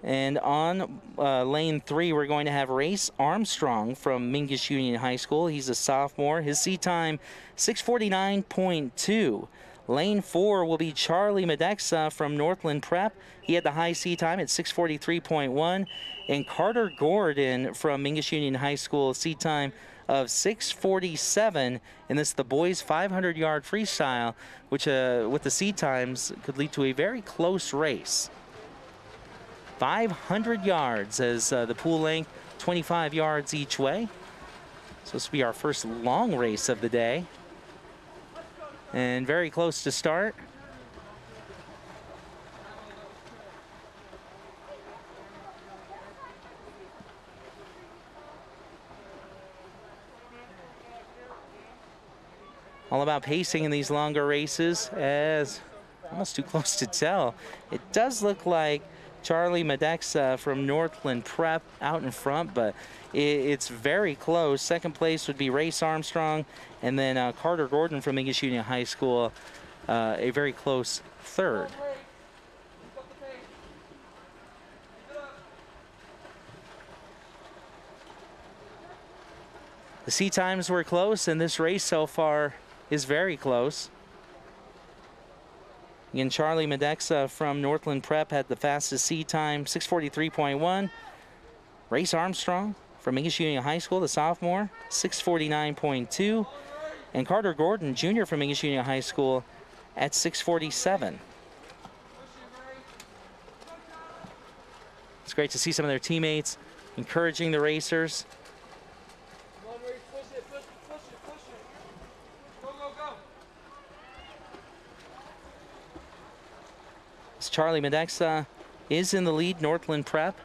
And on lane 3, we're going to have Race Armstrong from Mingus Union High School. He's a sophomore. His seat time, 6:49.2. Lane 4 will be Charlie Medexa from Northland Prep. He had the high seat time at 6:43.1. And Carter Gordon from Mingus Union High School, seat time of 6:47. And this is the boys 500-yard freestyle, which with the seat times could lead to a very close race. 500 yards as the pool length, 25 yards each way. So this will be our first long race of the day. And very close to start. All about pacing in these longer races, as almost too close to tell. It does look like Charlie Medexa from Northland Prep out in front, but it's very close. Second place would be Race Armstrong, and then Carter Gordon from Mingus Union High School, a very close third. The seat times were close, and this race so far is very close. Again, Charlie Medexa from Northland Prep had the fastest seed time, 6:43.1. Race Armstrong from Mingus Union High School, the sophomore, 6:49.2. And Carter Gordon, junior from Mingus Union High School, at 6:47. It's great to see some of their teammates encouraging the racers. Charlie Medexa is in the lead, Northland Prep.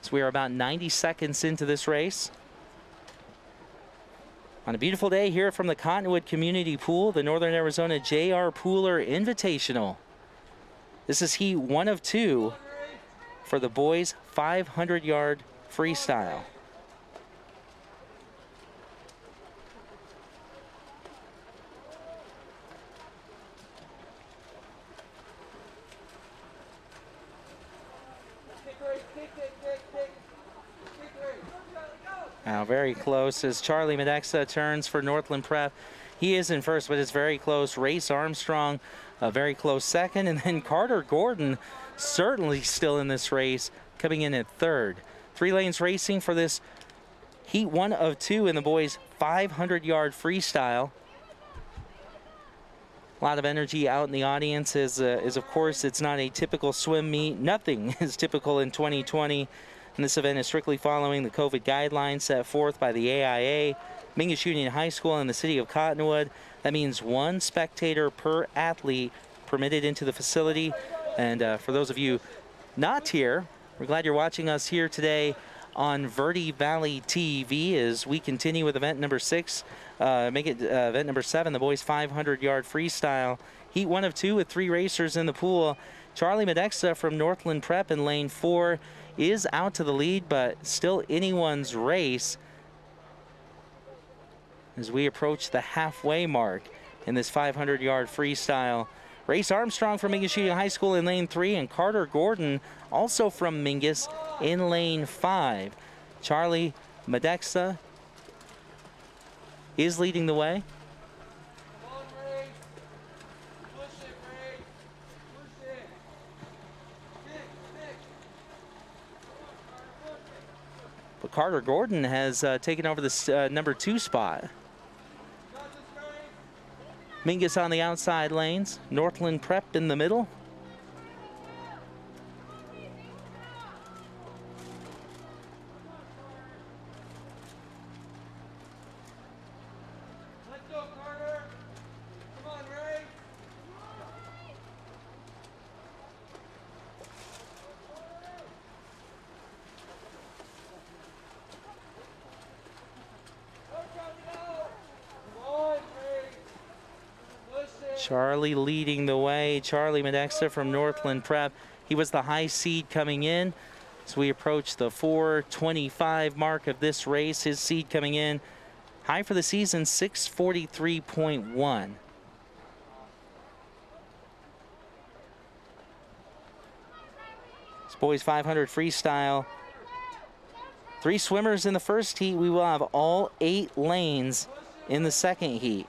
So we are about 90 seconds into this race. On a beautiful day here from the Cottonwood Community Pool, the Northern Arizona J.R. Pooler Invitational. This is heat 1 of 2 for the boys' 500-yard freestyle. Now very close as Charlie Medexa turns for Northland Prep. He is in first, but it's very close. Race Armstrong, a very close second. And then Carter Gordon, certainly still in this race, coming in at third. 3 lanes racing for this heat 1 of 2 in the boys' 500-yard freestyle. A lot of energy out in the audience as of course, it's not a typical swim meet. Nothing is typical in 2020. And this event is strictly following the COVID guidelines set forth by the AIA, Mingus Union High School, and the city of Cottonwood. That means 1 spectator per athlete permitted into the facility. And for those of you not here, we're glad you're watching us here today on Verde Valley TV as we continue with event number 6. Event number 7, the boys' 500-yard freestyle. Heat 1 of 2 with 3 racers in the pool. Charlie Medexa from Northland Prep in lane 4 is out to the lead, but still anyone's race as we approach the halfway mark in this 500-yard freestyle. Race Armstrong from Mingus Union High School in lane 3, and Carter Gordon also from Mingus in lane 5. Charlie Medexa is leading the way. But Carter Gordon has taken over this number 2 spot. Mingus on the outside lanes, Northland Prep in the middle. Let's go, Carter. Come on, Ray. Charlie leading the way. Charlie Medexa from Northland Prep. He was the high seed coming in. As we approach the 4:25 mark of this race, his seed coming in high for the season, 6:43.1. This boys 500 freestyle. 3 swimmers in the first heat. We will have all 8 lanes in the second heat.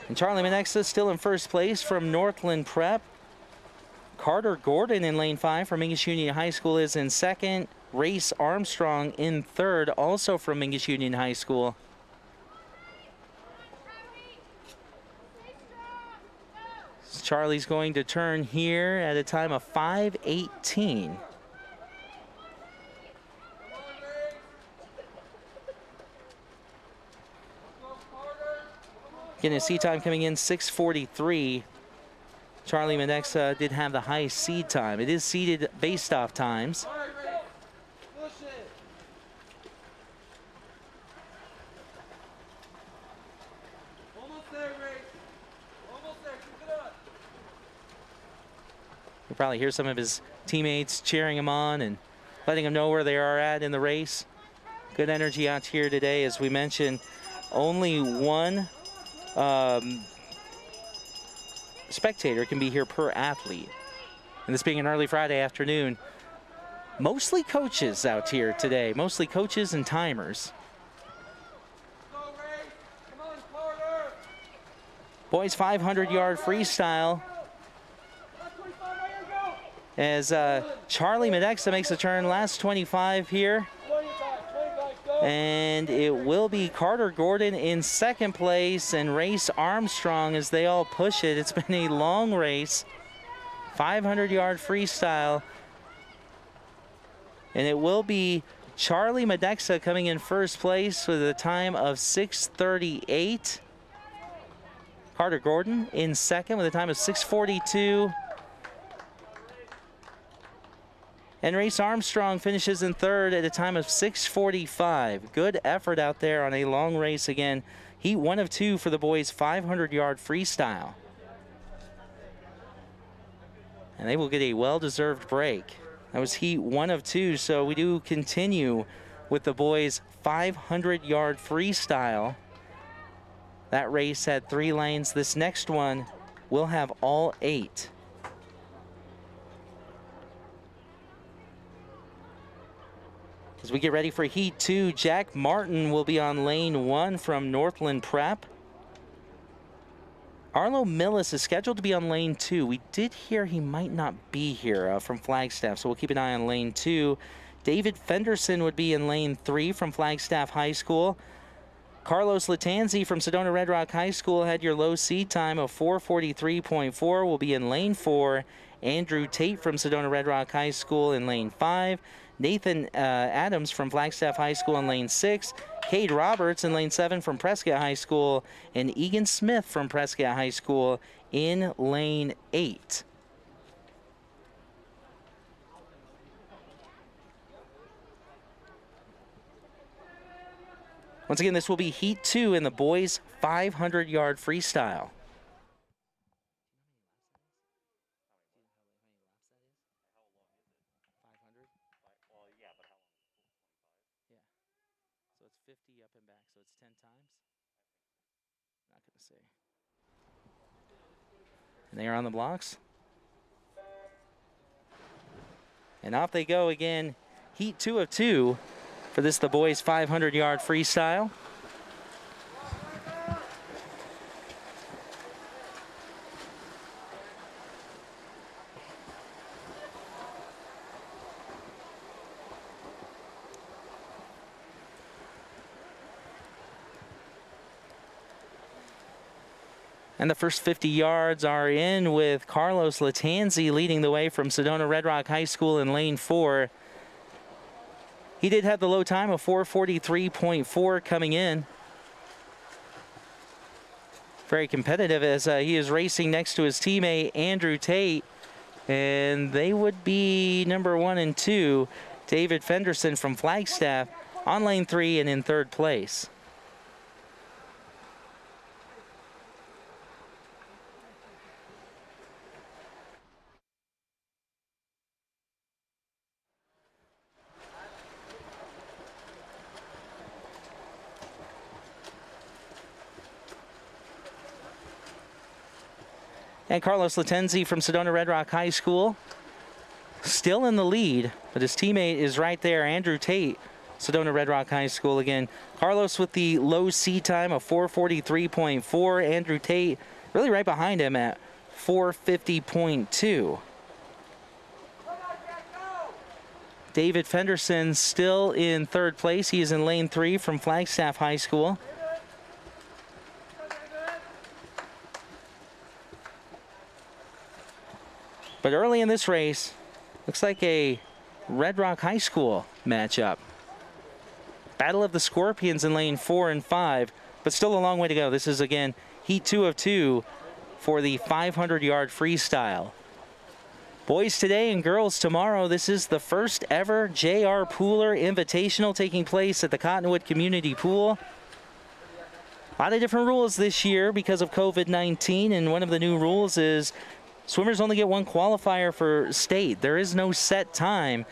And Charlie Medexa still in first place from Northland Prep. Carter Gordon in lane 5 from Mingus Union High School is in second. Race Armstrong in third, also from Mingus Union High School. Charlie's going to turn here at a time of 5:18. Again, his seed time coming in 6:43. Charlie Medexa did have the highest seed time. It is seeded based off times. You'll probably hear some of his teammates cheering him on and letting him know where they are at in the race. Good energy out here today. As we mentioned, only one spectator can be here per athlete. And this being an early Friday afternoon, mostly coaches out here today, mostly coaches and timers. Go, Ray. Come on, Carter. Boys 500-yard freestyle Last 25, right here, go. as Charlie Medexa makes a turn, last 25 here. 25, go. And it will be Carter Gordon in second place and Race Armstrong as they all push it. It's been a long race, 500-yard freestyle. And it will be Charlie Medexa coming in first place with a time of 6:38. Carter Gordon in second with a time of 6:42. And Race Armstrong finishes in third at a time of 6:45. Good effort out there on a long race again. Heat 1 of 2 for the boys' 500-yard freestyle. And they will get a well-deserved break. That was heat 1 of 2, so we do continue with the boys' 500-yard freestyle. That race had 3 lanes. This next one will have all 8. As we get ready for heat 2, Jack Martin will be on lane 1 from Northland Prep. Arlo Millis is scheduled to be on lane 2. We did hear he might not be here from Flagstaff, so we'll keep an eye on lane 2. David Fenderson would be in lane 3 from Flagstaff High School. Carlos Latanzi from Sedona Red Rock High School had your low C time of 4:43.4, will be in lane 4. Andrew Tate from Sedona Red Rock High School in lane 5. Nathan Adams from Flagstaff High School in lane 6. Cade Roberts in lane 7 from Prescott High School. And Egan Smith from Prescott High School in lane 8. Once again, this will be heat 2 in the boys' 500-yard freestyle. So it's 50 up and back, so it's 10 times. Not going to say. And they are on the blocks. And off they go again. Heat 2 of 2 for this, the boys' 500-yard freestyle. And the first 50 yards are in with Carlos Latanzi leading the way from Sedona Red Rock High School in lane 4. He did have the low time of 4:43.4 coming in. Very competitive as he is racing next to his teammate Andrew Tate. And they would be number 1 and 2, David Fenderson from Flagstaff on lane 3 and in third place. And Carlos Latenzi from Sedona Red Rock High School still in the lead, but his teammate is right there, Andrew Tate, Sedona Red Rock High School again. Carlos with the low C time of 4:43.4. Andrew Tate really right behind him at 4:50.2. David Fenderson still in third place. He is in lane 3 from Flagstaff High School. But early in this race, looks like a Red Rock High School matchup. Battle of the Scorpions in lane 4 and 5, but still a long way to go. This is, again, heat 2 of 2 for the 500-yard freestyle. Boys today and girls tomorrow. This is the first ever J.R. Pooler Invitational taking place at the Cottonwood Community Pool. A lot of different rules this year because of COVID-19, and one of the new rules is swimmers only get 1 qualifier for state. There is no set time.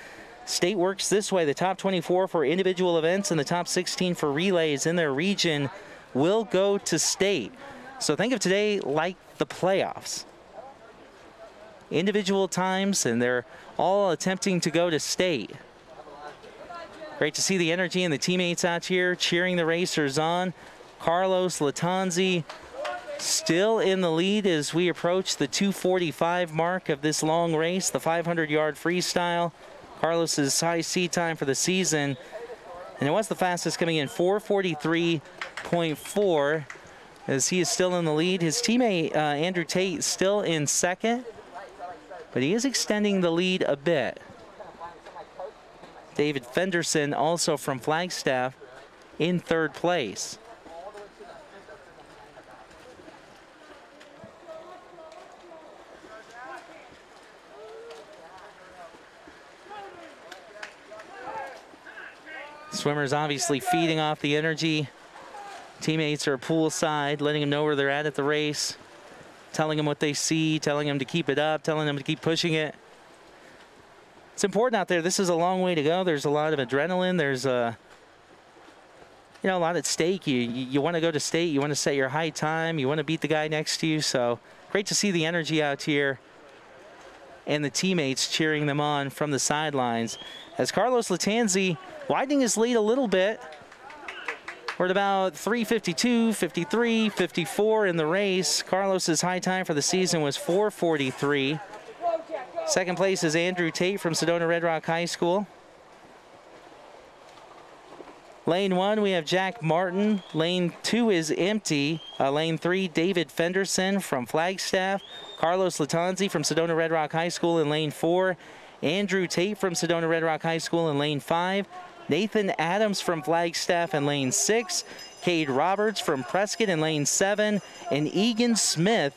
State works this way. The top 24 for individual events and the top 16 for relays in their region will go to state. So think of today like the playoffs. individual times, and they're all attempting to go to state. Great to see the energy and the teammates out here cheering the racers on. Carlos Latanzi still in the lead as we approach the 2:45 mark of this long race, the 500-yard freestyle. Carlos's high seed time for the season, and it was the fastest, coming in 4:43.4, as he is still in the lead. His teammate Andrew Tate still in second, but he is extending the lead a bit. David Fenderson, also from Flagstaff, in third place. Swimmers obviously feeding off the energy. Teammates are poolside, letting them know where they're at the race, telling them what they see, telling them to keep it up, telling them to keep pushing it. It's important out there. This is a long way to go. There's a lot of adrenaline. There's a lot at stake. You want to go to state. You want to set your high time. You want to beat the guy next to you. So great to see the energy out here and the teammates cheering them on from the sidelines. As Carlos Latanzi widening his lead a little bit. We're at about 3:52, 53, 54 in the race. Carlos's high time for the season was 4:43. Second place is Andrew Tate from Sedona Red Rock High School. Lane 1, we have Jack Martin. Lane 2 is empty. Lane 3, David Fenderson from Flagstaff. Carlos Latanzi from Sedona Red Rock High School in lane 4. Andrew Tate from Sedona Red Rock High School in lane 5. Nathan Adams from Flagstaff in lane 6. Cade Roberts from Prescott in lane 7. And Egan Smith,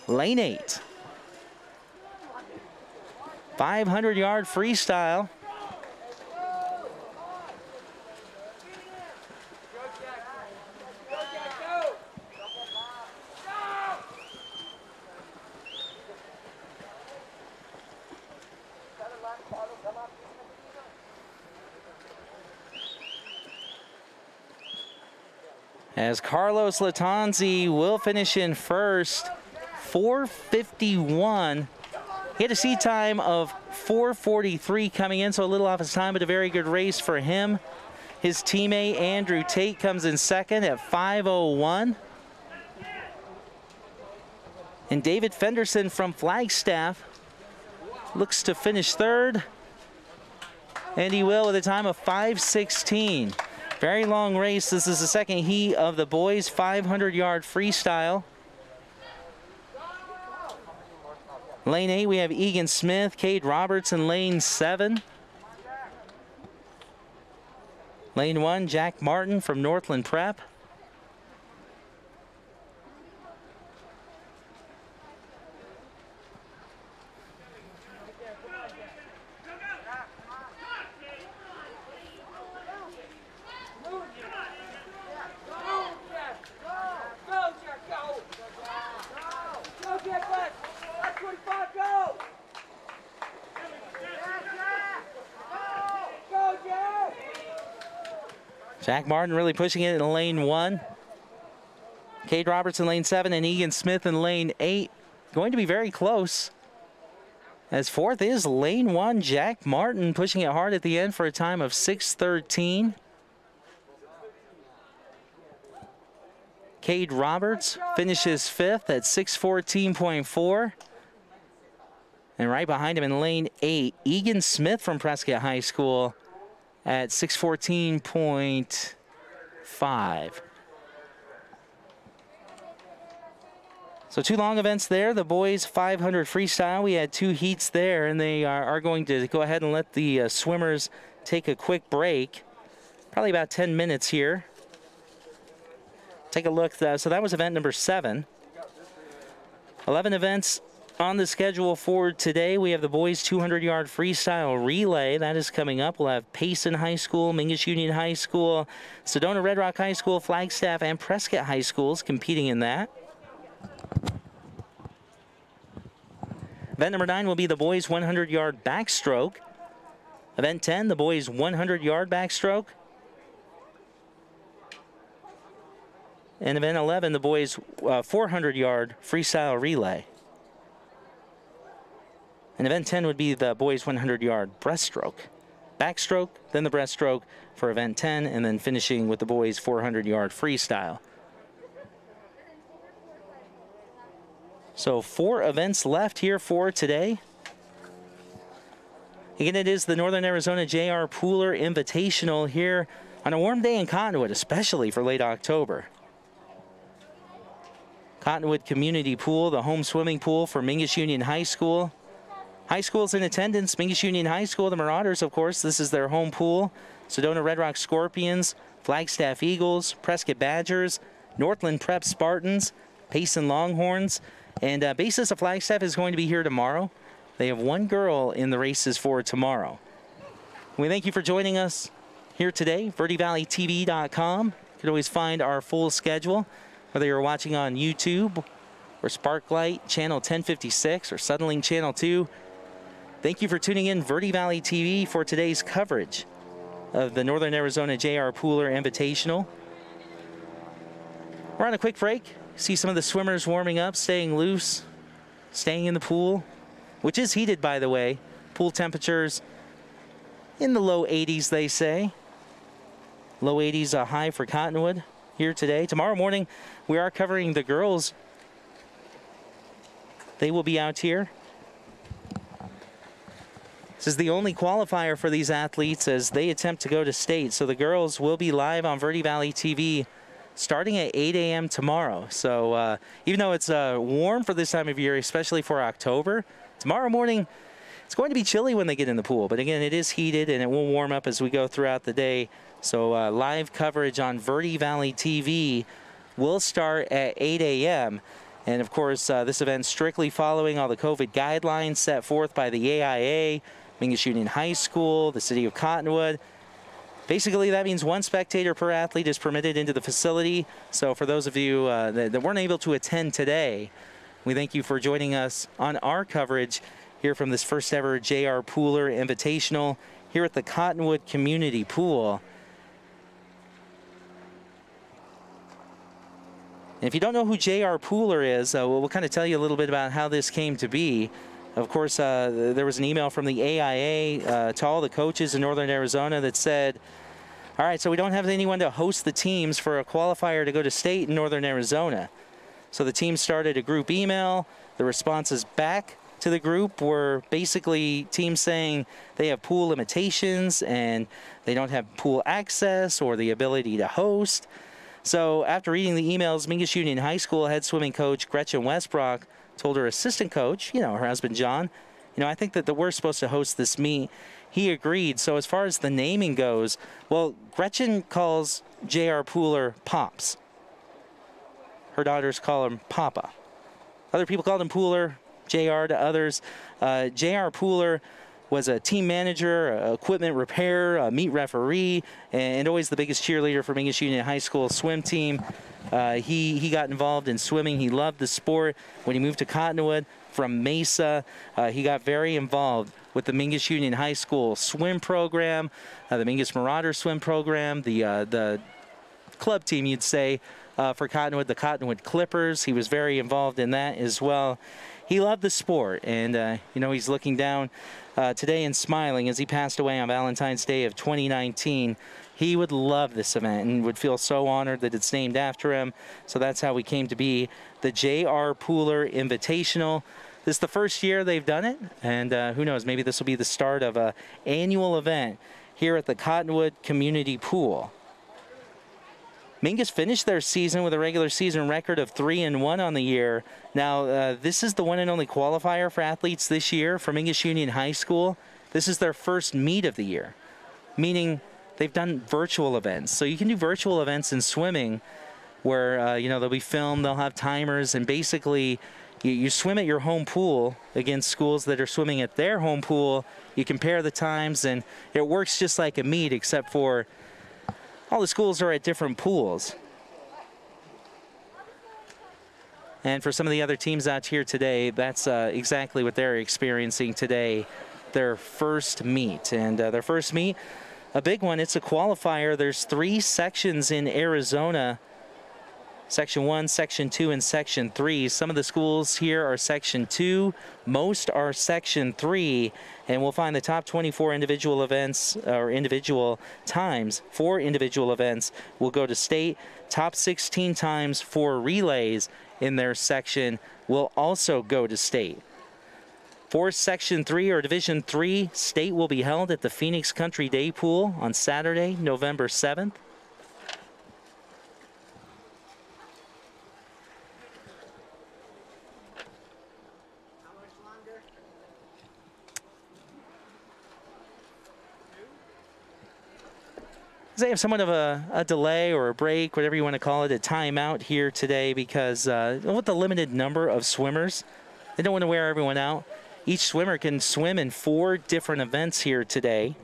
lane 8. 500-yard freestyle. As Carlos Latanzi will finish in first, 4:51. He had a seat time of 4:43 coming in, so a little off his time, but a very good race for him. His teammate Andrew Tate comes in second at 5:01. And David Fenderson from Flagstaff looks to finish third. And he will with a time of 5:16. Very long race. This is the second heat of the boys' 500-yard freestyle. Lane 8, we have Egan Smith, Cade Roberts in lane 7. Lane 1, Jack Martin from Northland Prep. Jack Martin really pushing it in lane 1. Cade Roberts in lane 7 and Egan Smith in lane 8. Going to be very close. As fourth is lane 1, Jack Martin pushing it hard at the end for a time of 6:13. Cade Roberts finishes fifth at 6:14.4. And right behind him in lane 8, Egan Smith from Prescott High School at 6:14.5. So two long events there. The boys 500 freestyle. We had two heats there, and they are going to go ahead and let the swimmers take a quick break. Probably about 10 minutes here. Take a look. So that was event number 7. 11 events on the schedule for today. We have the boys 200-yard freestyle relay. That is coming up. We'll have Payson High School, Mingus Union High School, Sedona Red Rock High School, Flagstaff, and Prescott High Schools competing in that. Event number 9 will be the boys 100-yard backstroke. Event 10, the boys 100-yard backstroke. And event 11, the boys 400-yard freestyle relay. And event 10 would be the boys 100-yard breaststroke. Backstroke, then the breaststroke for event 10, and then finishing with the boys 400-yard freestyle. So 4 events left here for today. Again, it is the Northern Arizona J.R. Pooler Invitational here on a warm day in Cottonwood, especially for late October. Cottonwood Community Pool, the home swimming pool for Mingus Union High School. High school's in attendance. Mingus Union High School, the Marauders, of course, this is their home pool. Sedona Red Rock Scorpions, Flagstaff Eagles, Prescott Badgers, Northland Prep Spartans, Payson Longhorns, and Basis of Flagstaff is going to be here tomorrow. They have 1 girl in the races for tomorrow. We thank you for joining us here today. VerdeValleyTV.com. You can always find our full schedule, whether you're watching on YouTube or Sparklight Channel 1056 or Suddenlink Channel 2. Thank you for tuning in Verde Valley TV for today's coverage of the Northern Arizona J.R. Pooler Invitational. We're on a quick break. See some of the swimmers warming up, staying loose, staying in the pool, which is heated, by the way. Pool temperatures in the low 80s, they say. Low 80s a high for Cottonwood here today. Tomorrow morning, we are covering the girls. They will be out here. This is the only qualifier for these athletes as they attempt to go to state. So the girls will be live on Verde Valley TV starting at 8 a.m. tomorrow. So even though it's warm for this time of year, especially for October, tomorrow morning it's going to be chilly when they get in the pool. But again, it is heated and it will warm up as we go throughout the day. So live coverage on Verde Valley TV will start at 8 a.m. And of course, this event strictly following all the COVID guidelines set forth by the AIA, Mingus Union High School, the City of Cottonwood. Basically, that means 1 spectator per athlete is permitted into the facility. So for those of you that weren't able to attend today, we thank you for joining us on our coverage here from this first ever J.R. Pooler Invitational here at the Cottonwood Community Pool. And if you don't know who J.R. Pooler is, we'll kind of tell you a little bit about how this came to be. Of course, there was an email from the AIA to all the coaches in Northern Arizona that said, all right, so we don't have anyone to host the teams for a qualifier to go to state in Northern Arizona. So the team started a group email. The responses back to the group were basically teams saying they have pool limitations and they don't have pool access or the ability to host. So after reading the emails, Mingus Union High School head swimming coach Gretchen Westbrook told her assistant coach, her husband John, I think that we're supposed to host this meet. He agreed. So as far as the naming goes, well, Gretchen calls J.R. Pooler Pops. Her daughters call him Papa. Other people called him Pooler, J.R. to others. J.R. Pooler was a team manager, equipment repair, a meet referee, and always the biggest cheerleader for Mingus Union High School swim team. He got involved in swimming. He loved the sport. When he moved to Cottonwood from Mesa, he got very involved with the Mingus Union High School swim program, the Mingus Marauder swim program, the club team, you'd say, for Cottonwood, the Cottonwood Clippers. He was very involved in that as well. He loved the sport, and he's looking down today and smiling as he passed away on Valentine's Day of 2019. He would love this event and would feel so honored that it's named after him. So that's how we came to be the J.R. Pooler Invitational. This is the first year they've done it, and who knows, maybe this will be the start of an annual event here at the Cottonwood Community Pool. Mingus finished their season with a regular season record of 3-1 on the year. Now, this is the one and only qualifier for athletes this year for Mingus Union High School. This is their first meet of the year, meaning they've done virtual events. So you can do virtual events in swimming where, they'll be filmed, they'll have timers, and basically you swim at your home pool against schools that are swimming at their home pool. You compare the times, and it works just like a meet, except for all the schools are at different pools. And for some of the other teams out here today, that's exactly what they're experiencing today, their first meet. And their first meet, a big one, it's a qualifier. There's 3 sections in Arizona Section 1, Section 2, and Section 3. Some of the schools here are Section 2. Most are Section 3. And we'll find the top 24 individual events or individual times for individual events will go to state. Top 16 times for relays in their section will also go to state. For Section 3 or Division 3, state will be held at the Phoenix Country Day Pool on Saturday, November 7th. They have somewhat of a delay or a break, whatever you want to call it, a timeout here today because with the limited number of swimmers, they don't want to wear everyone out. Each swimmer can swim in 4 different events here today.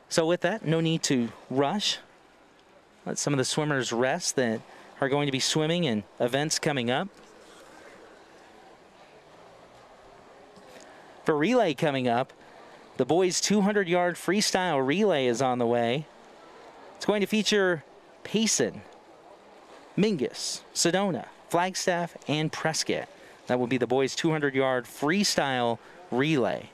So with that, no need to rush. Let some of the swimmers rest that are going to be swimming in events coming up. For relay coming up, the boys' 200-yard freestyle relay is on the way. It's going to feature Payson, Mingus, Sedona, Flagstaff, and Prescott. That will be the boys' 200-yard freestyle relay.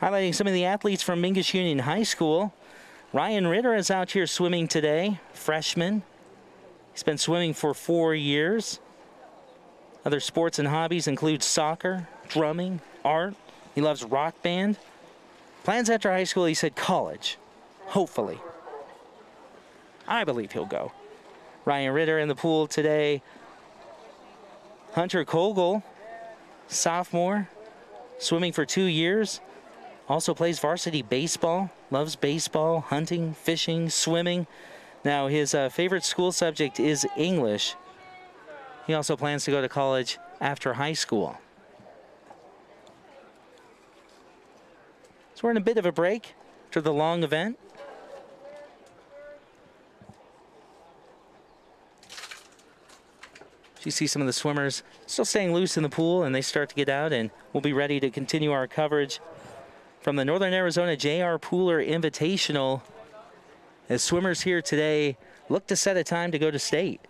Highlighting some of the athletes from Mingus Union High School. Ryan Ritter is out here swimming today, freshman. He's been swimming for 4 years. Other sports and hobbies include soccer, drumming, art. He loves rock band. Plans after high school, he said college, hopefully. I believe he'll go. Ryan Ritter in the pool today. Hunter Kogel, sophomore, swimming for 2 years. Also plays varsity baseball, loves baseball, hunting, fishing, swimming. Now, his favorite school subject is English. He also plans to go to college after high school. So we're in a bit of a break after the long event. You see some of the swimmers still staying loose in the pool, and they start to get out, and we'll be ready to continue our coverage from the Northern Arizona J.R. Pooler Invitational as swimmers here today look to set a time to go to state.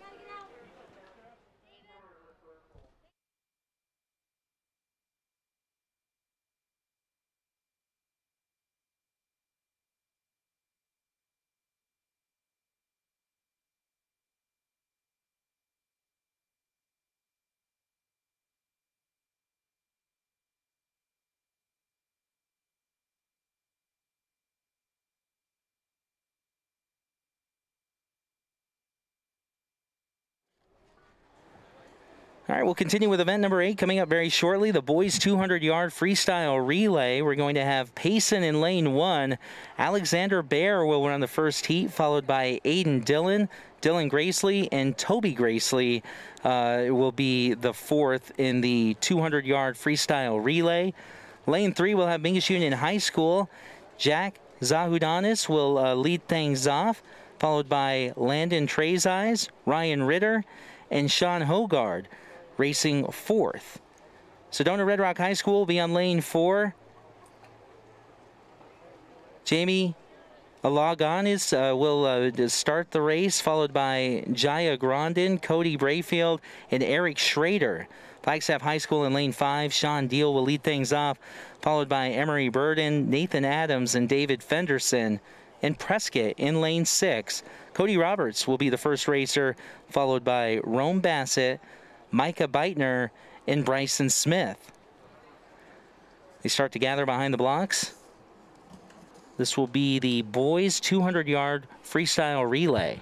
All right, we'll continue with event number 8 coming up very shortly. The boys' 200-yard freestyle relay. We're going to have Payson in lane 1. Alexander Bear will run the first heat, followed by Aiden Dillon, Dylan Gracely, and Toby Gracely will be the 4th in the 200-yard freestyle relay. Lane 3 will have Mingus Union High School. Jack Zahudanis will lead things off, followed by Landon Trezeyes, Ryan Ritter, and Sean Hogard racing 4th. Sedona Red Rock High School will be on lane 4. Jamie Alaganis will start the race, followed by Jaya Grondin, Cody Brayfield, and Eric Schrader. Flagstaff High School in lane 5, Sean Deal will lead things off, followed by Emery Burden, Nathan Adams, and David Fenderson. And Prescott in lane 6. Cody Roberts will be the first racer, followed by Rome Bassett, Micah Beitner, and Bryson Smith. They start to gather behind the blocks. This will be the boys' 200-yard freestyle relay.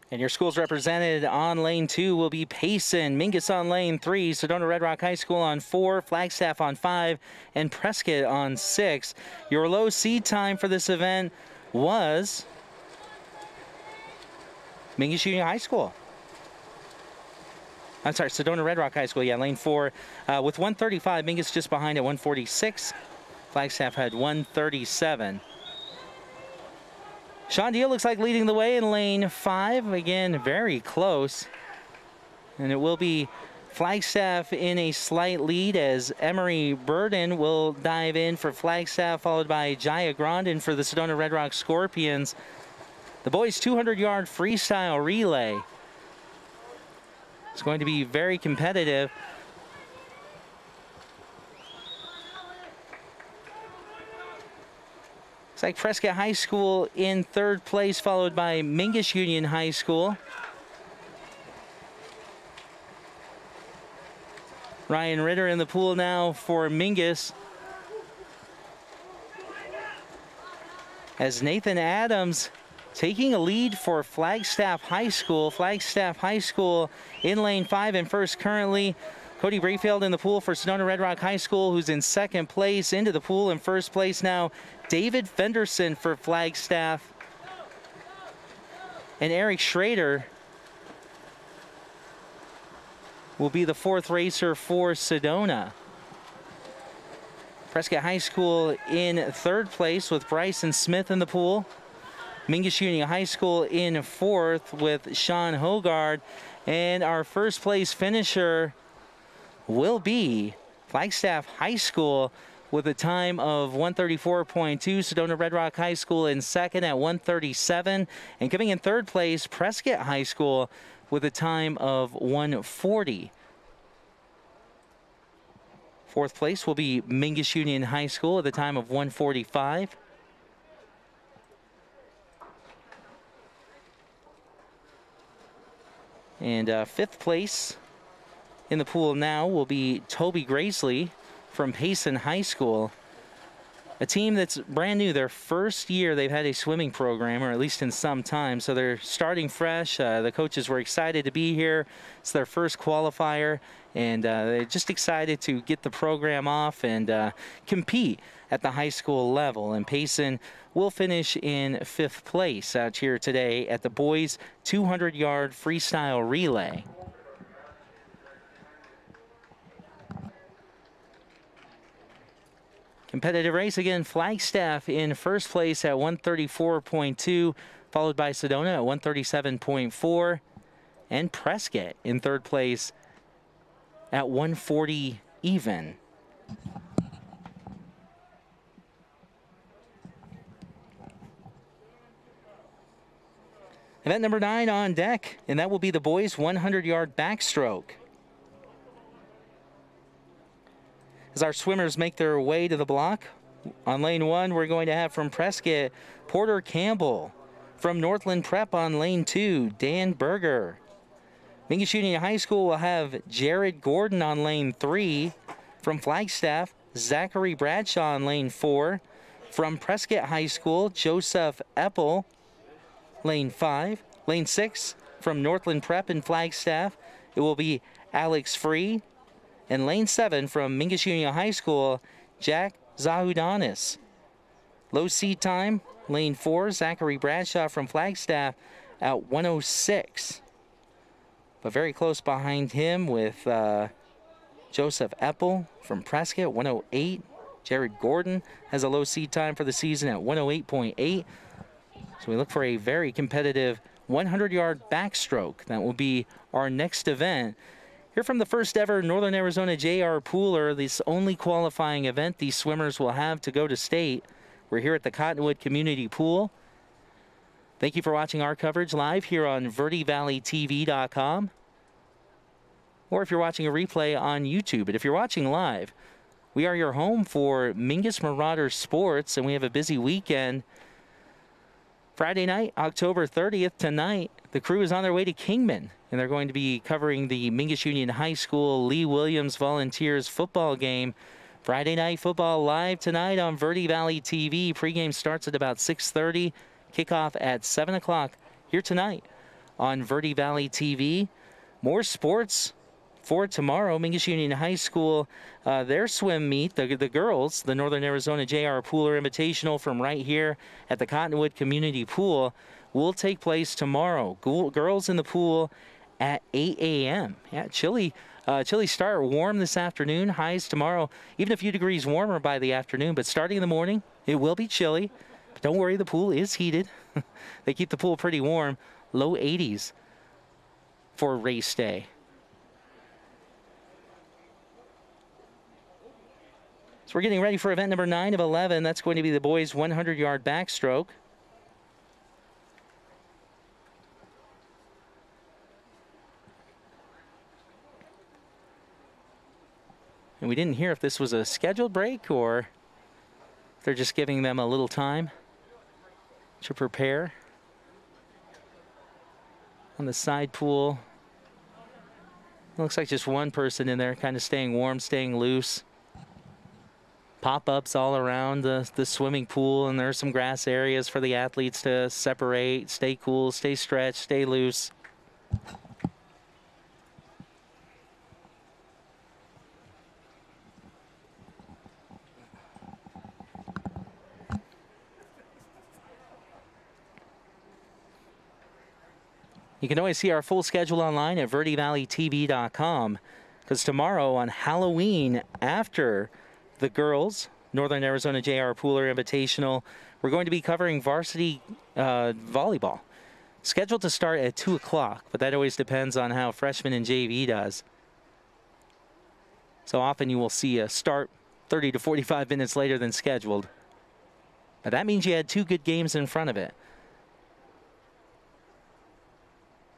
And your schools represented on lane 2 will be Payson, Mingus on lane 3, Sedona Red Rock High School on 4, Flagstaff on 5, and Prescott on 6. Your low seed time for this event was Mingus Union High School. I'm sorry, Sedona Red Rock High School, yeah, lane 4. With 135, Mingus just behind at 146. Flagstaff had 137. Sean Deal looks like leading the way in lane 5. Again, very close. And it will be Flagstaff in a slight lead as Emery Burden will dive in for Flagstaff, followed by Jaya Grandin for the Sedona Red Rock Scorpions. The boys' 200-yard freestyle relay. It's going to be very competitive. Looks like Prescott High School in 3rd place, followed by Mingus Union High School. Ryan Ritter in the pool now for Mingus. As Nathan Adams taking a lead for Flagstaff High School. Flagstaff High School in lane 5 and first currently. Cody Brayfield in the pool for Sedona Red Rock High School, who's in 2nd place. Into the pool in 1st place now, David Fenderson for Flagstaff. And Eric Schrader will be the 4th racer for Sedona. Prescott High School in 3rd place with Bryson Smith in the pool. Mingus Union High School in 4th with Sean Hogard. And our 1st place finisher will be Flagstaff High School with a time of 134.2. Sedona Red Rock High School in 2nd at 137. And coming in 3rd place, Prescott High School with a time of 140. 4th place will be Mingus Union High School with a time of 145. And 5th place in the pool now will be Toby Gracely from Payson High School. A team that's brand new, their 1st year they've had a swimming program, or at least in some time, so they're starting fresh. The coaches were excited to be here. It's their 1st qualifier, and they're just excited to get the program off and compete at the high school level. And Payson will finish in 5th place out here today at the boys' 200-yard freestyle relay. Competitive race again, Flagstaff in 1st place at 134.2, followed by Sedona at 137.4, and Prescott in 3rd place at 140 even. Event number 9 on deck, and that will be the boys' 100-yard backstroke. As our swimmers make their way to the block, on lane 1, we're going to have from Prescott, Porter Campbell. From Northland Prep on lane 2, Dan Berger. Mingus Union High School will have Jared Gordon on lane 3. From Flagstaff, Zachary Bradshaw on lane 4. From Prescott High School, Joseph Eppel, lane 5. Lane 6, from Northland Prep in Flagstaff, it will be Alex Free. And lane 7 from Mingus Union High School, Jack Zahudanis. Low seed time, lane 4, Zachary Bradshaw from Flagstaff at 106. But very close behind him with Joseph Eppel from Prescott, 108. Jared Gordon has a low seed time for the season at 108.8. So we look for a very competitive 100-yard backstroke. That will be our next event. Here from the 1st ever Northern Arizona JR Pooler, this only qualifying event these swimmers will have to go to state. We're here at the Cottonwood Community Pool. Thank you for watching our coverage live here on VertiValleyTV.com. Or if you're watching a replay on YouTube. But if you're watching live, we are your home for Mingus Marauders Sports, and we have a busy weekend. Friday night, October 30th, tonight, the crew is on their way to Kingman, and they're going to be covering the Mingus Union High School Lee Williams Volunteers football game. Friday night football live tonight on Verde Valley TV. Pregame starts at about 6:30. Kickoff at 7 o'clock here tonight on Verde Valley TV. More sports for tomorrow. Mingus Union High School, their swim meet, the girls, the Northern Arizona J.R. Pooler Invitational from right here at the Cottonwood Community Pool will take place tomorrow. Girls in the pool at 8 a.m. Yeah, chilly start, warm this afternoon. Highs tomorrow, even a few degrees warmer by the afternoon, but starting in the morning, it will be chilly. But don't worry, the pool is heated. They keep the pool pretty warm. Low 80s for race day. So we're getting ready for event number 9 of 11. That's going to be the boys' 100-yard backstroke. And we didn't hear if this was a scheduled break or if they're just giving them a little time to prepare. On the side pool, it looks like just one person in there, kind of staying warm, staying loose. Pop-ups all around the swimming pool, and there's some grass areas for the athletes to separate, stay cool, stay stretched, stay loose. You can always see our full schedule online at verdevalleytv.com, because tomorrow on Halloween, after the girls' Northern Arizona J.R. Pooler Invitational, we're going to be covering varsity volleyball. Scheduled to start at 2 o'clock, but that always depends on how freshman and JV does. So often you will see a start 30 to 45 minutes later than scheduled. But that means you had 2 good games in front of it.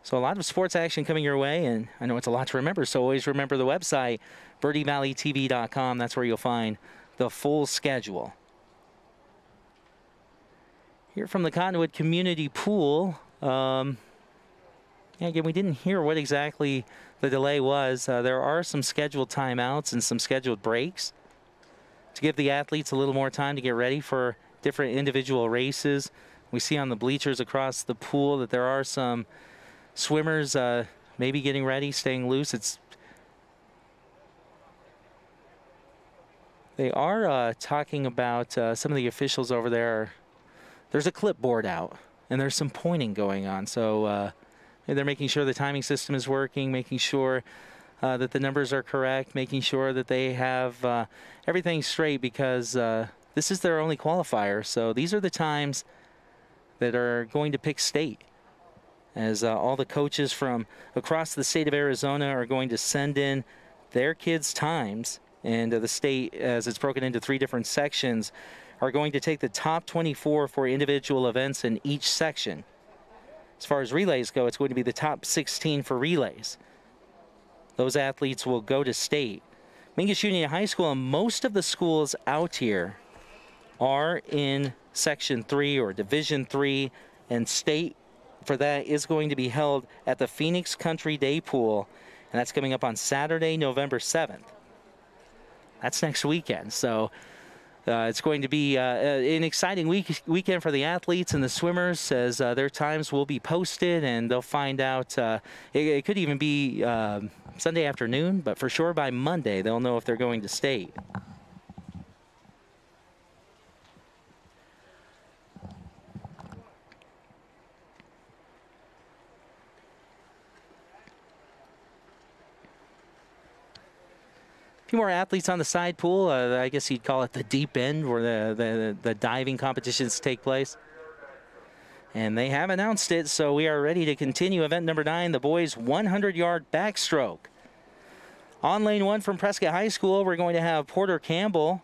So a lot of sports action coming your way, and I know it's a lot to remember, so always remember the website, verdevalleytv.com. That's where you'll find the full schedule. Here from the Cottonwood Community Pool, yeah, again, we didn't hear what exactly the delay was. There are some scheduled timeouts and some scheduled breaks to give the athletes a little more time to get ready for different individual races. We see on the bleachers across the pool that there are some swimmers maybe getting ready, staying loose. They are talking about some of the officials over there. There's a clipboard out, and there's some pointing going on. So they're making sure the timing system is working, making sure that the numbers are correct, making sure that they have everything straight, because this is their only qualifier. So these are the times that are going to pick state, as all the coaches from across the state of Arizona are going to send in their kids' times, and the state, as it's broken into 3 different sections, are going to take the top 24 for individual events in each section. As far as relays go, it's going to be the top 16 for relays. Those athletes will go to state. Mingus Union High School and most of the schools out here are in Section 3 or Division 3, and state for that is going to be held at the Phoenix Country Day Pool, and that's coming up on Saturday, November 7th. That's next weekend, so it's going to be an exciting weekend for the athletes and the swimmers, as their times will be posted, and they'll find out. It could even be Sunday afternoon, but for sure by Monday they'll know if they're going to state. A few more athletes on the side pool. I guess you'd call it the deep end, where the diving competitions take place. And they have announced it, so we are ready to continue event number 9, the boys' 100-yard backstroke. On lane 1 from Prescott High School, we're going to have Porter Campbell.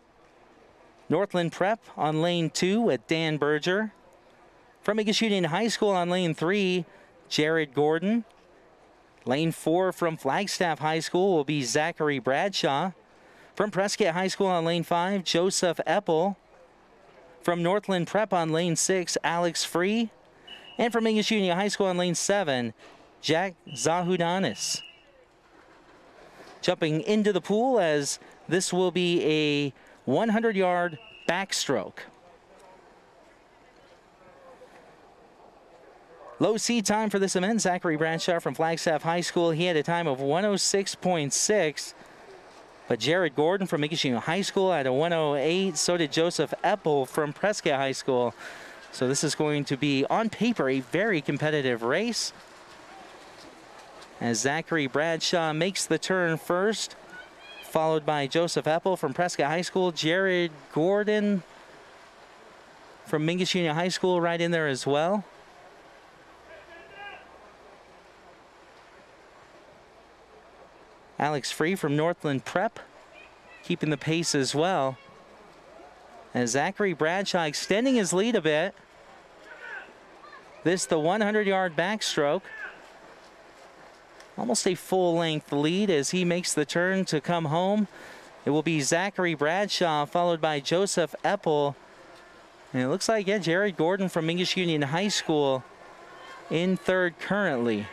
Northland Prep on lane 2 with Dan Berger. From Mingus Union High School on lane 3, Jared Gordon. Lane 4 from Flagstaff High School will be Zachary Bradshaw. From Prescott High School on lane 5, Joseph Eppel. From Northland Prep on lane 6, Alex Free. And from Mingus Union High School on lane 7, Jack Zahudanis. Jumping into the pool, as this will be a 100-yard backstroke. Low seed time for this event, Zachary Bradshaw from Flagstaff High School. He had a time of 106.6. But Jared Gordon from Mingus Union High School had a 108. So did Joseph Eppel from Prescott High School. So this is going to be, on paper, a very competitive race. As Zachary Bradshaw makes the turn first, followed by Joseph Eppel from Prescott High School. Jared Gordon from Mingus Union High School right in there as well. Alex Free from Northland Prep keeping the pace as well. And Zachary Bradshaw extending his lead a bit. This the 100-yard backstroke. Almost a full-length lead as he makes the turn to come home. It will be Zachary Bradshaw followed by Joseph Eppel. And it looks like, yeah, Jared Gordon from Mingus Union High School in third currently.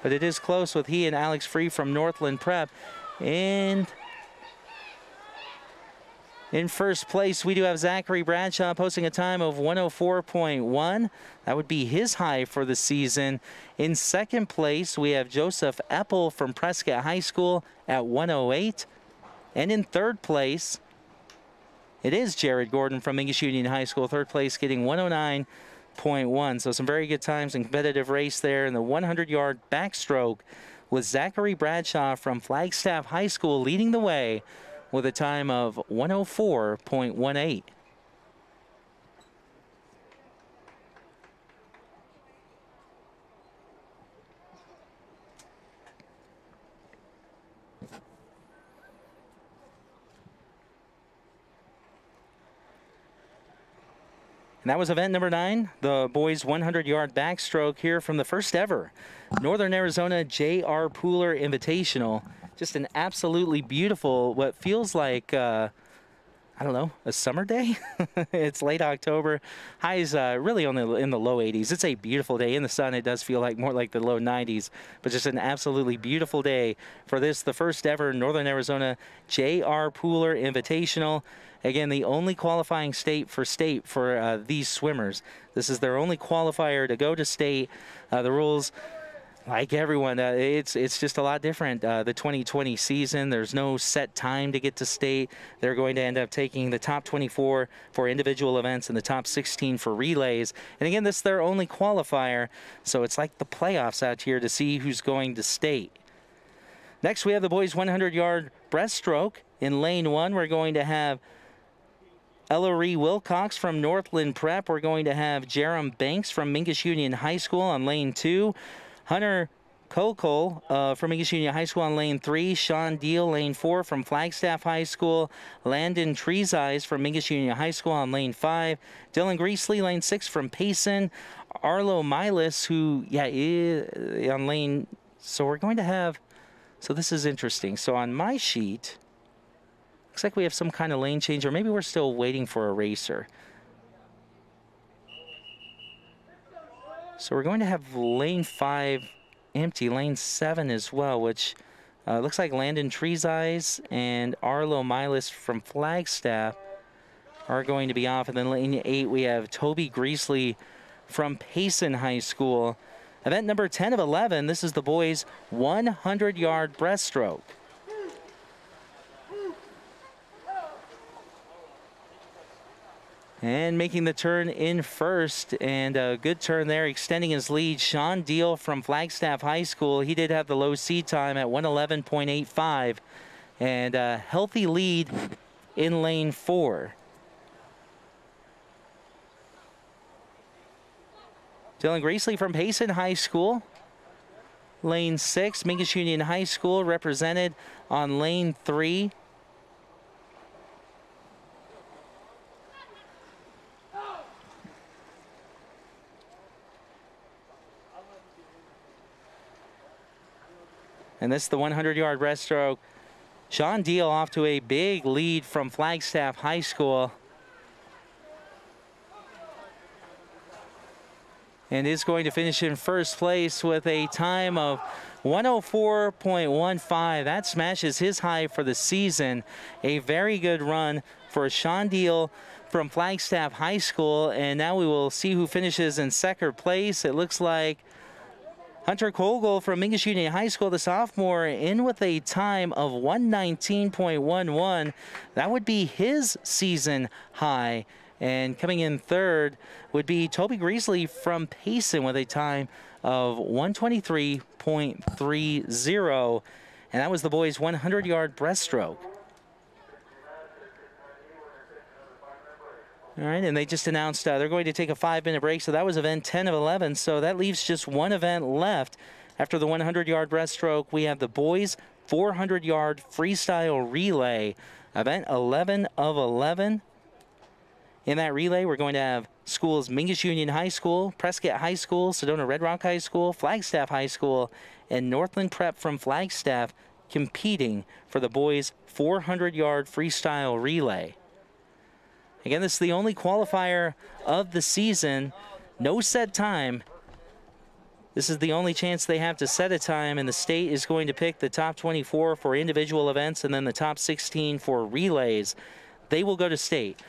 But it is close with he and Alex Free from Northland Prep. And in first place, we do have Zachary Bradshaw posting a time of 104.1. That would be his high for the season. In second place, we have Joseph Eppel from Prescott High School at 108. And in third place, it is Jared Gordon from Mingus Union High School. Third place getting 109.1. So some very good times in competitive race there. In the 100-yard backstroke with Zachary Bradshaw from Flagstaff High School leading the way with a time of 104.18. And that was event number 9, the boys 100-yard backstroke here from the first ever Northern Arizona J.R. Pooler Invitational. Just an absolutely beautiful, what feels like, I don't know, a summer day. It's late October. Highs really in the low 80s. It's a beautiful day. In the sun, it does feel like more like the low 90s. But just an absolutely beautiful day for this, the first ever Northern Arizona J.R. Pooler Invitational. Again, the only qualifying state for these swimmers. This is their only qualifier to go to state. The rules, like everyone, it's just a lot different. The 2020 season, there's no set time to get to state. They're going to end up taking the top 24 for individual events and the top 16 for relays. And again, this is their only qualifier, so it's like the playoffs out here to see who's going to state. Next, we have the boys 100-yard breaststroke. In lane 1, we're going to have Ellery Wilcox from Northland Prep. We're going to have Jerem Banks from Mingus Union High School on lane 2. Hunter Kokol from Mingus Union High School on lane 3. Sean Deal, lane 4 from Flagstaff High School. Landon Treeseyes from Mingus Union High School on lane 5. Dylan Greasley, lane 6 from Payson. Arlo Milas, who, is on lane... So we're going to have... So this is interesting. So on my sheet, looks like we have some kind of lane change, or maybe we're still waiting for a racer. So we're going to have lane 5 empty, lane 7 as well, which looks like Landon Treeseyes and Arlo Milas from Flagstaff are going to be off. And then lane 8, we have Toby Greasley from Payson High School. Event number 10 of 11, this is the boys' 100-yard breaststroke. And making the turn in first, and a good turn there, extending his lead, Sean Deal from Flagstaff High School. He did have the low seed time at 111.85, and a healthy lead in lane 4. Dylan Greasley from Payson High School. Lane 6, Mingus Union High School represented on lane 3. And this is the 100-yard breaststroke. Sean Deal off to a big lead from Flagstaff High School. And is going to finish in first place with a time of 104.15. That smashes his high for the season. A very good run for Sean Deal from Flagstaff High School. And now we will see who finishes in second place. It looks like Hunter Kogel from Mingus Union High School, the sophomore, in with a time of 119.11. That would be his season high. And coming in third would be Toby Greasley from Payson with a time of 123.30. And that was the boys' 100-yard breaststroke. All right, and they just announced they're going to take a 5-minute break. So that was event 10 of 11. So that leaves just one event left. After the 100-yard breaststroke, we have the boys' 400-yard freestyle relay. Event 11 of 11. In that relay, we're going to have schools Mingus Union High School, Prescott High School, Sedona Red Rock High School, Flagstaff High School, and Northland Prep from Flagstaff competing for the boys' 400-yard freestyle relay. Again, this is the only qualifier of the season. No set time. This is the only chance they have to set a time, and the state is going to pick the top 24 for individual events and then the top 16 for relays. They will go to state.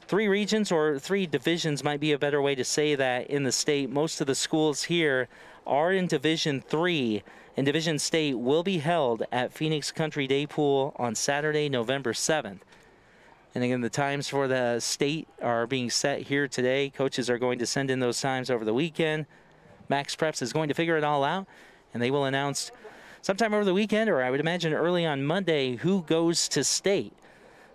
3 regions or 3 divisions might be a better way to say that in the state. Most of the schools here are in Division 3, and Division State will be held at Phoenix Country Day Pool on Saturday, November 7th. And again, the times for the state are being set here today. Coaches are going to send in those times over the weekend. Max Preps is going to figure it all out, and they will announce sometime over the weekend, or I would imagine early on Monday, who goes to state.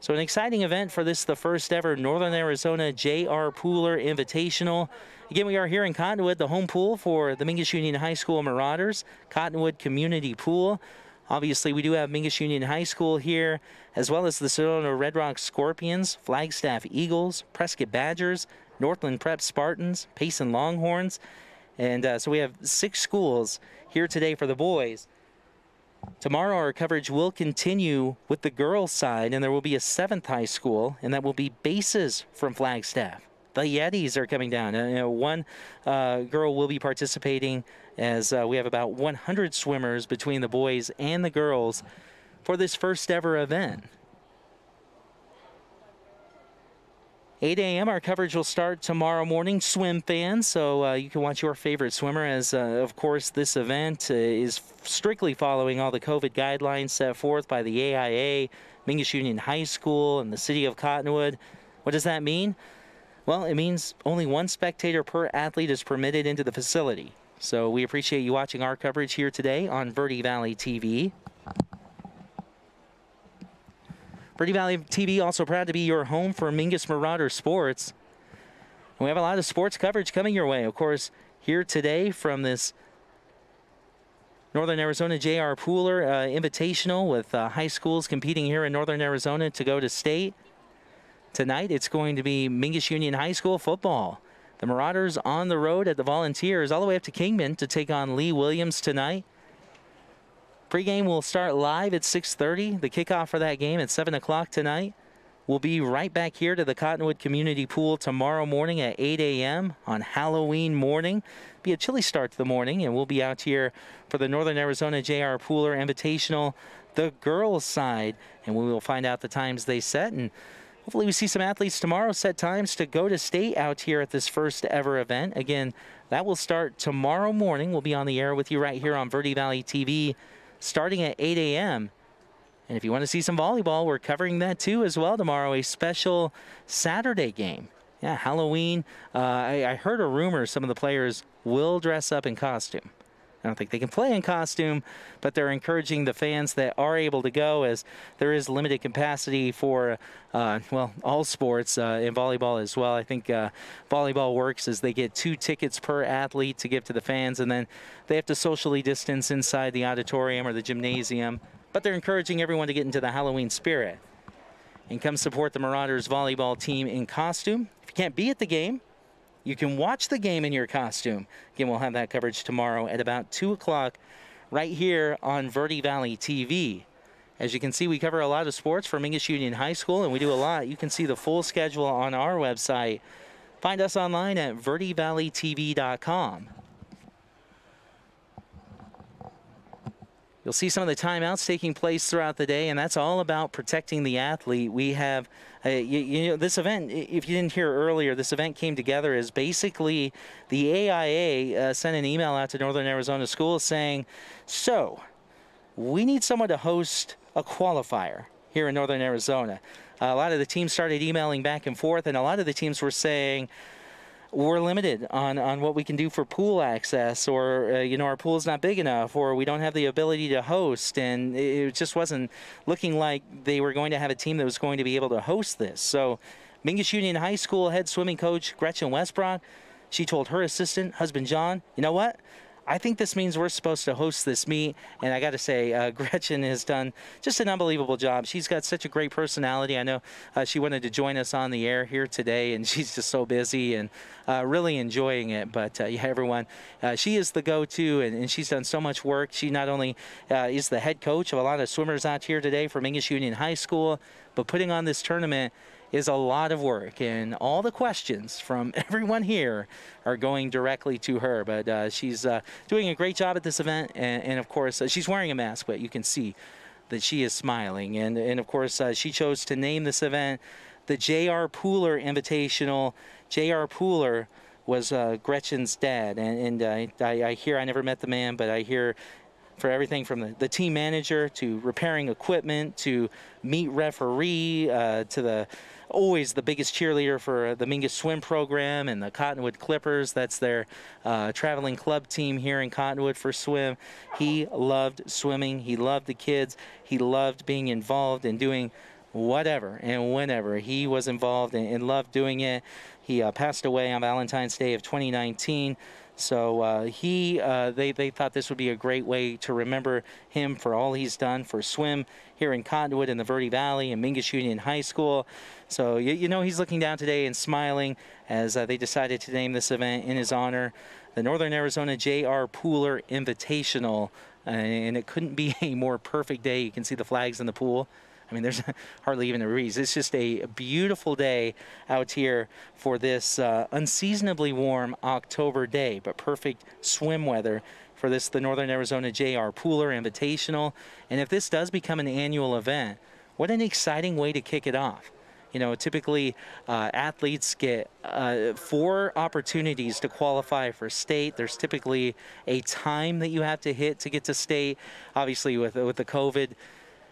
So an exciting event for this, the first ever Northern Arizona J.R. Pooler Invitational. Again, we are here in Cottonwood, the home pool for the Mingus Union High School Marauders, Cottonwood Community Pool. Obviously, we do have Mingus Union High School here, as well as the Sedona Red Rock Scorpions, Flagstaff Eagles, Prescott Badgers, Northland Prep Spartans, Payson Longhorns. And so we have 6 schools here today for the boys. Tomorrow, our coverage will continue with the girls' side, and there will be a 7th high school, and that will be Bases from Flagstaff. The Yetis are coming down. One girl will be participating, as we have about 100 swimmers between the boys and the girls for this first ever event. 8 a.m. our coverage will start tomorrow morning, swim fans, so you can watch your favorite swimmer, as of course this event is strictly following all the COVID guidelines set forth by the AIA, Mingus Union High School, and the city of Cottonwood. What does that mean? Well, it means only 1 spectator per athlete is permitted into the facility. So we appreciate you watching our coverage here today on Verde Valley TV. Verde Valley TV also proud to be your home for Mingus Marauder Sports. And we have a lot of sports coverage coming your way. Of course, here today from this Northern Arizona J.R. Pooler Invitational with high schools competing here in Northern Arizona to go to state. Tonight, it's going to be Mingus Union High School football. The Marauders on the road at the Volunteers all the way up to Kingman to take on Lee Williams tonight. Pre-game will start live at 6:30. The kickoff for that game at 7 o'clock tonight. We'll be right back here to the Cottonwood Community Pool tomorrow morning at 8 a.m. on Halloween morning. Be a chilly start to the morning, and we'll be out here for the Northern Arizona J.R. Pooler Invitational, the girls' side, and we will find out the times they set, and hopefully we see some athletes tomorrow set times to go to state out here at this first ever event. Again, that will start tomorrow morning. We'll be on the air with you right here on Verde Valley TV starting at 8 a.m. And if you want to see some volleyball, we're covering that too as well tomorrow, a special Saturday game. Yeah, Halloween. I heard a rumor some of the players will dress up in costume. I don't think they can play in costume, but they're encouraging the fans that are able to go, as there is limited capacity for, well, all sports in volleyball as well. I think volleyball works as they get 2 tickets per athlete to give to the fans, and then they have to socially distance inside the auditorium or the gymnasium. But they're encouraging everyone to get into the Halloween spirit and come support the Marauders volleyball team in costume. If you can't be at the game, you can watch the game in your costume. Again, we'll have that coverage tomorrow at about 2 o'clock right here on Verde Valley TV. As you can see, we cover a lot of sports for Mingus Union High School, and we do a lot. You can see the full schedule on our website. Find us online at verdevalleytv.com. You'll see some of the timeouts taking place throughout the day, and that's all about protecting the athlete. We have, you know, this event, if you didn't hear earlier, this event came together as basically the AIA sent an email out to Northern Arizona schools saying, so we need someone to host a qualifier here in Northern Arizona. A lot of the teams started emailing back and forth, and a lot of the teams were saying, we're limited on what we can do for pool access, or you know, our pool's not big enough, or we don't have the ability to host, and it just wasn't looking like they were going to have a team that was going to be able to host this. So Mingus Union High School head swimming coach Gretchen Westbrock, she told her assistant, husband John, you know what? I think this means we're supposed to host this meet, and I got to say, Gretchen has done just an unbelievable job. She's got such a great personality. I know she wanted to join us on the air here today, and she's just so busy and really enjoying it. But yeah, everyone, she is the go-to, and she's done so much work. She not only is the head coach of a lot of swimmers out here today for Mingus Union High School, but putting on this tournament is a lot of work, and all the questions from everyone here are going directly to her. But she's doing a great job at this event, and of course she's wearing a mask, but you can see that she is smiling. And of course she chose to name this event the J.R. Pooler Invitational. J.R. Pooler was Gretchen's dad, and I hear, I never met the man, but I hear for everything from the team manager to repairing equipment to meet referee to always the biggest cheerleader for the Mingus swim program and the Cottonwood Clippers. That's their traveling club team here in Cottonwood for swim. He loved swimming. He loved the kids. He loved being involved in doing whatever and whenever he was involved and loved doing it. He passed away on Valentine's Day of 2019. So they thought this would be a great way to remember him for all he's done for swim here in Cottonwood and the Verde Valley and Mingus Union High School. So you know he's looking down today and smiling as they decided to name this event in his honor, the Northern Arizona J.R. Pooler Invitational. And it couldn't be a more perfect day. You can see the flags in the pool. I mean, there's hardly even a breeze. It's just a beautiful day out here for this unseasonably warm October day, but perfect swim weather for this, the Northern Arizona J.R. Pooler Invitational. And if this does become an annual event, what an exciting way to kick it off. You know, typically athletes get 4 opportunities to qualify for state. There's typically a time that you have to hit to get to state. Obviously, with the COVID,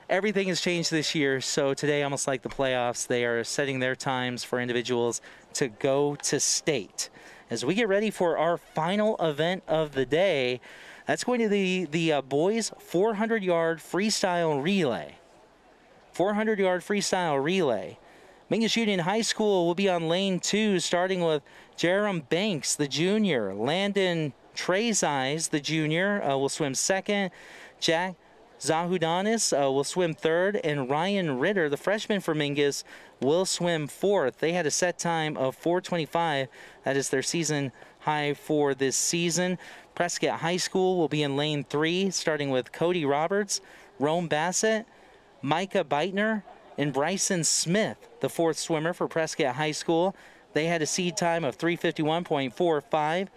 everything has changed this year. So today, almost like the playoffs, they are setting their times for individuals to go to state. As we get ready for our final event of the day, that's going to be the boys 400-yard freestyle relay. 400-yard freestyle relay. Mingus Union High School will be on lane 2, starting with Jerem Banks, the junior. Landon Trezais, the junior, will swim second. Jack Zahudanis will swim third, and Ryan Ritter, the freshman for Mingus, will swim fourth. They had a set time of 4:25. That is their season high for this season. Prescott High School will be in lane 3, starting with Cody Roberts, Rome Bassett, Micah Beitner, and Bryson Smith, the 4th swimmer for Prescott High School. They had a seed time of 3:51.45.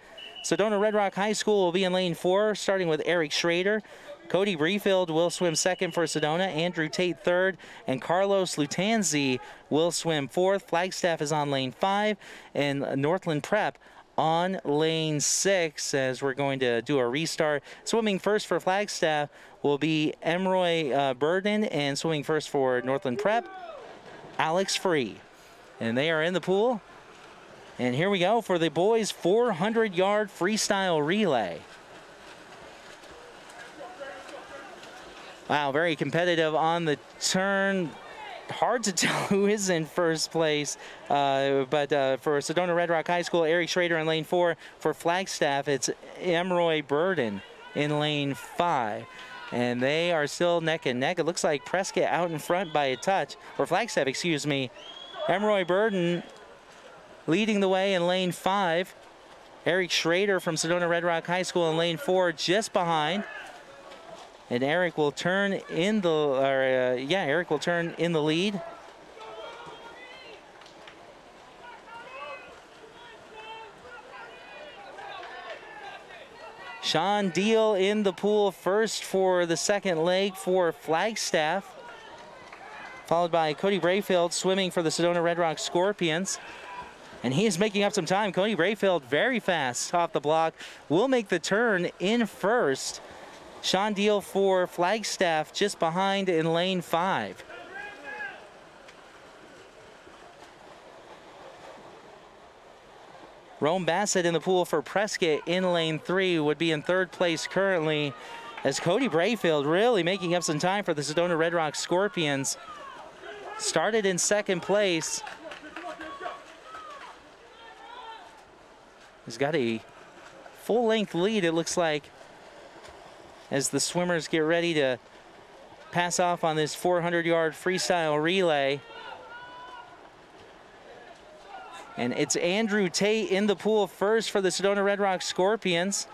Sedona Red Rock High School will be in lane 4, starting with Eric Schrader. Cody Brefield will swim second for Sedona, Andrew Tate third, and Carlos Lutanzi will swim fourth. Flagstaff is on lane 5, and Northland Prep on lane 6 as we're going to do a restart. Swimming first for Flagstaff will be Emroy Burden, and swimming first for Northland Prep, Alex Free. And they are in the pool. And here we go for the boys 400-yard freestyle relay. Wow, very competitive on the turn. Hard to tell who is in first place, but for Sedona Red Rock High School, Eric Schrader in lane 4. For Flagstaff, it's Emroy Burden in lane 5. And they are still neck and neck. It looks like Prescott out in front by a touch, or Flagstaff, excuse me. Emroy Burden leading the way in lane 5. Eric Schrader from Sedona Red Rock High School in lane 4, just behind. And Eric will turn in the, Eric will turn in the lead. Sean Deal in the pool first for the second leg for Flagstaff, followed by Cody Brayfield swimming for the Sedona Red Rock Scorpions. And he is making up some time. Cody Brayfield very fast off the block. Will make the turn in first. Sean Deal for Flagstaff just behind in lane 5. Rome Bassett in the pool for Prescott in lane 3 would be in third place currently, as Cody Brayfield really making up some time for the Sedona Red Rock Scorpions. Started in second place. He's got a full-length lead, it looks like, as the swimmers get ready to pass off on this 400-yard freestyle relay. And it's Andrew Tate in the pool first for the Sedona Red Rock Scorpions,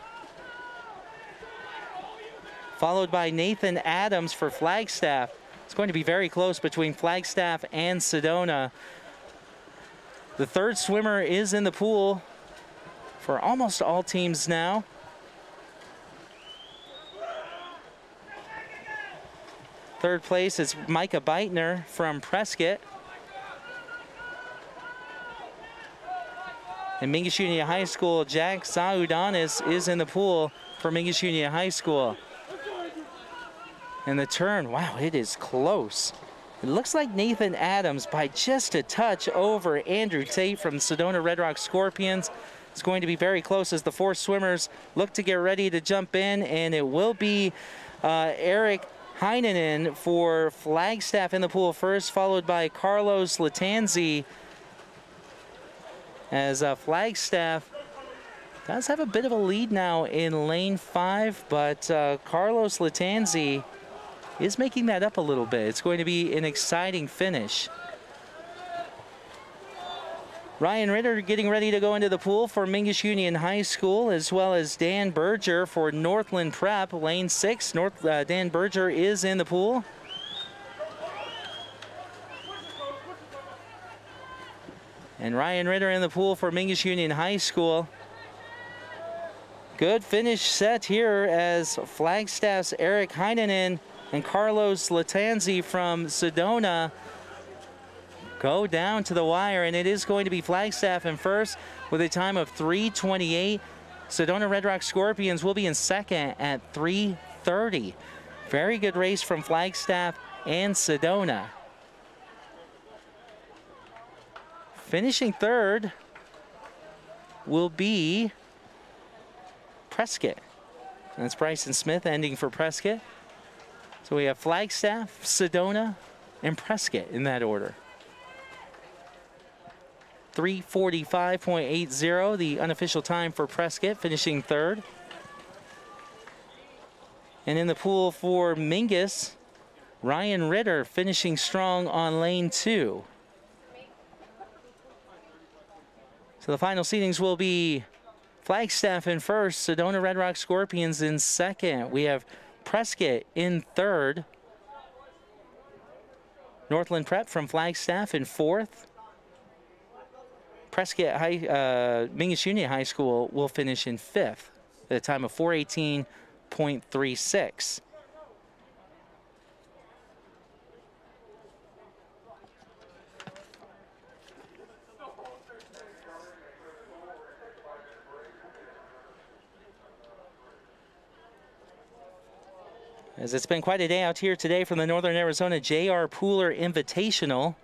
followed by Nathan Adams for Flagstaff. It's going to be very close between Flagstaff and Sedona. The third swimmer is in the pool for almost all teams now. Third place is Micah Beitner from Prescott. And Mingus Union High School, Jack Saudanis is in the pool for Mingus Union High School. And the turn, wow, it is close. It looks like Nathan Adams by just a touch over Andrew Tate from Sedona Red Rock Scorpions. It's going to be very close as the four swimmers look to get ready to jump in, and it will be Eric Heinonen for Flagstaff in the pool first, followed by Carlos Latanzi, as Flagstaff does have a bit of a lead now in lane 5, but Carlos Latanzi is making that up a little bit. It's going to be an exciting finish. Ryan Ritter getting ready to go into the pool for Mingus Union High School, as well as Dan Berger for Northland Prep, lane 6. Dan Berger is in the pool. And Ryan Ritter in the pool for Mingus Union High School. Good finish set here as Flagstaff's Eric Heinonen and Carlos Latanzi from Sedona go down to the wire, and it is going to be Flagstaff in first with a time of 3:28. Sedona Red Rock Scorpions will be in second at 3:30. Very good race from Flagstaff and Sedona. Finishing third will be Prescott. That's Bryson Smith ending for Prescott. So we have Flagstaff, Sedona, and Prescott in that order. 3:45.80, the unofficial time for Prescott, finishing third. And in the pool for Mingus, Ryan Ritter finishing strong on lane 2. So the final seedings will be Flagstaff in first, Sedona Red Rock Scorpions in second. We have Prescott in third. Northland Prep from Flagstaff in fourth. Prescott Mingus Union High School will finish in fifth at a time of 4:18.36. As it's been quite a day out here today from the Northern Arizona J.R. Pooler Invitational.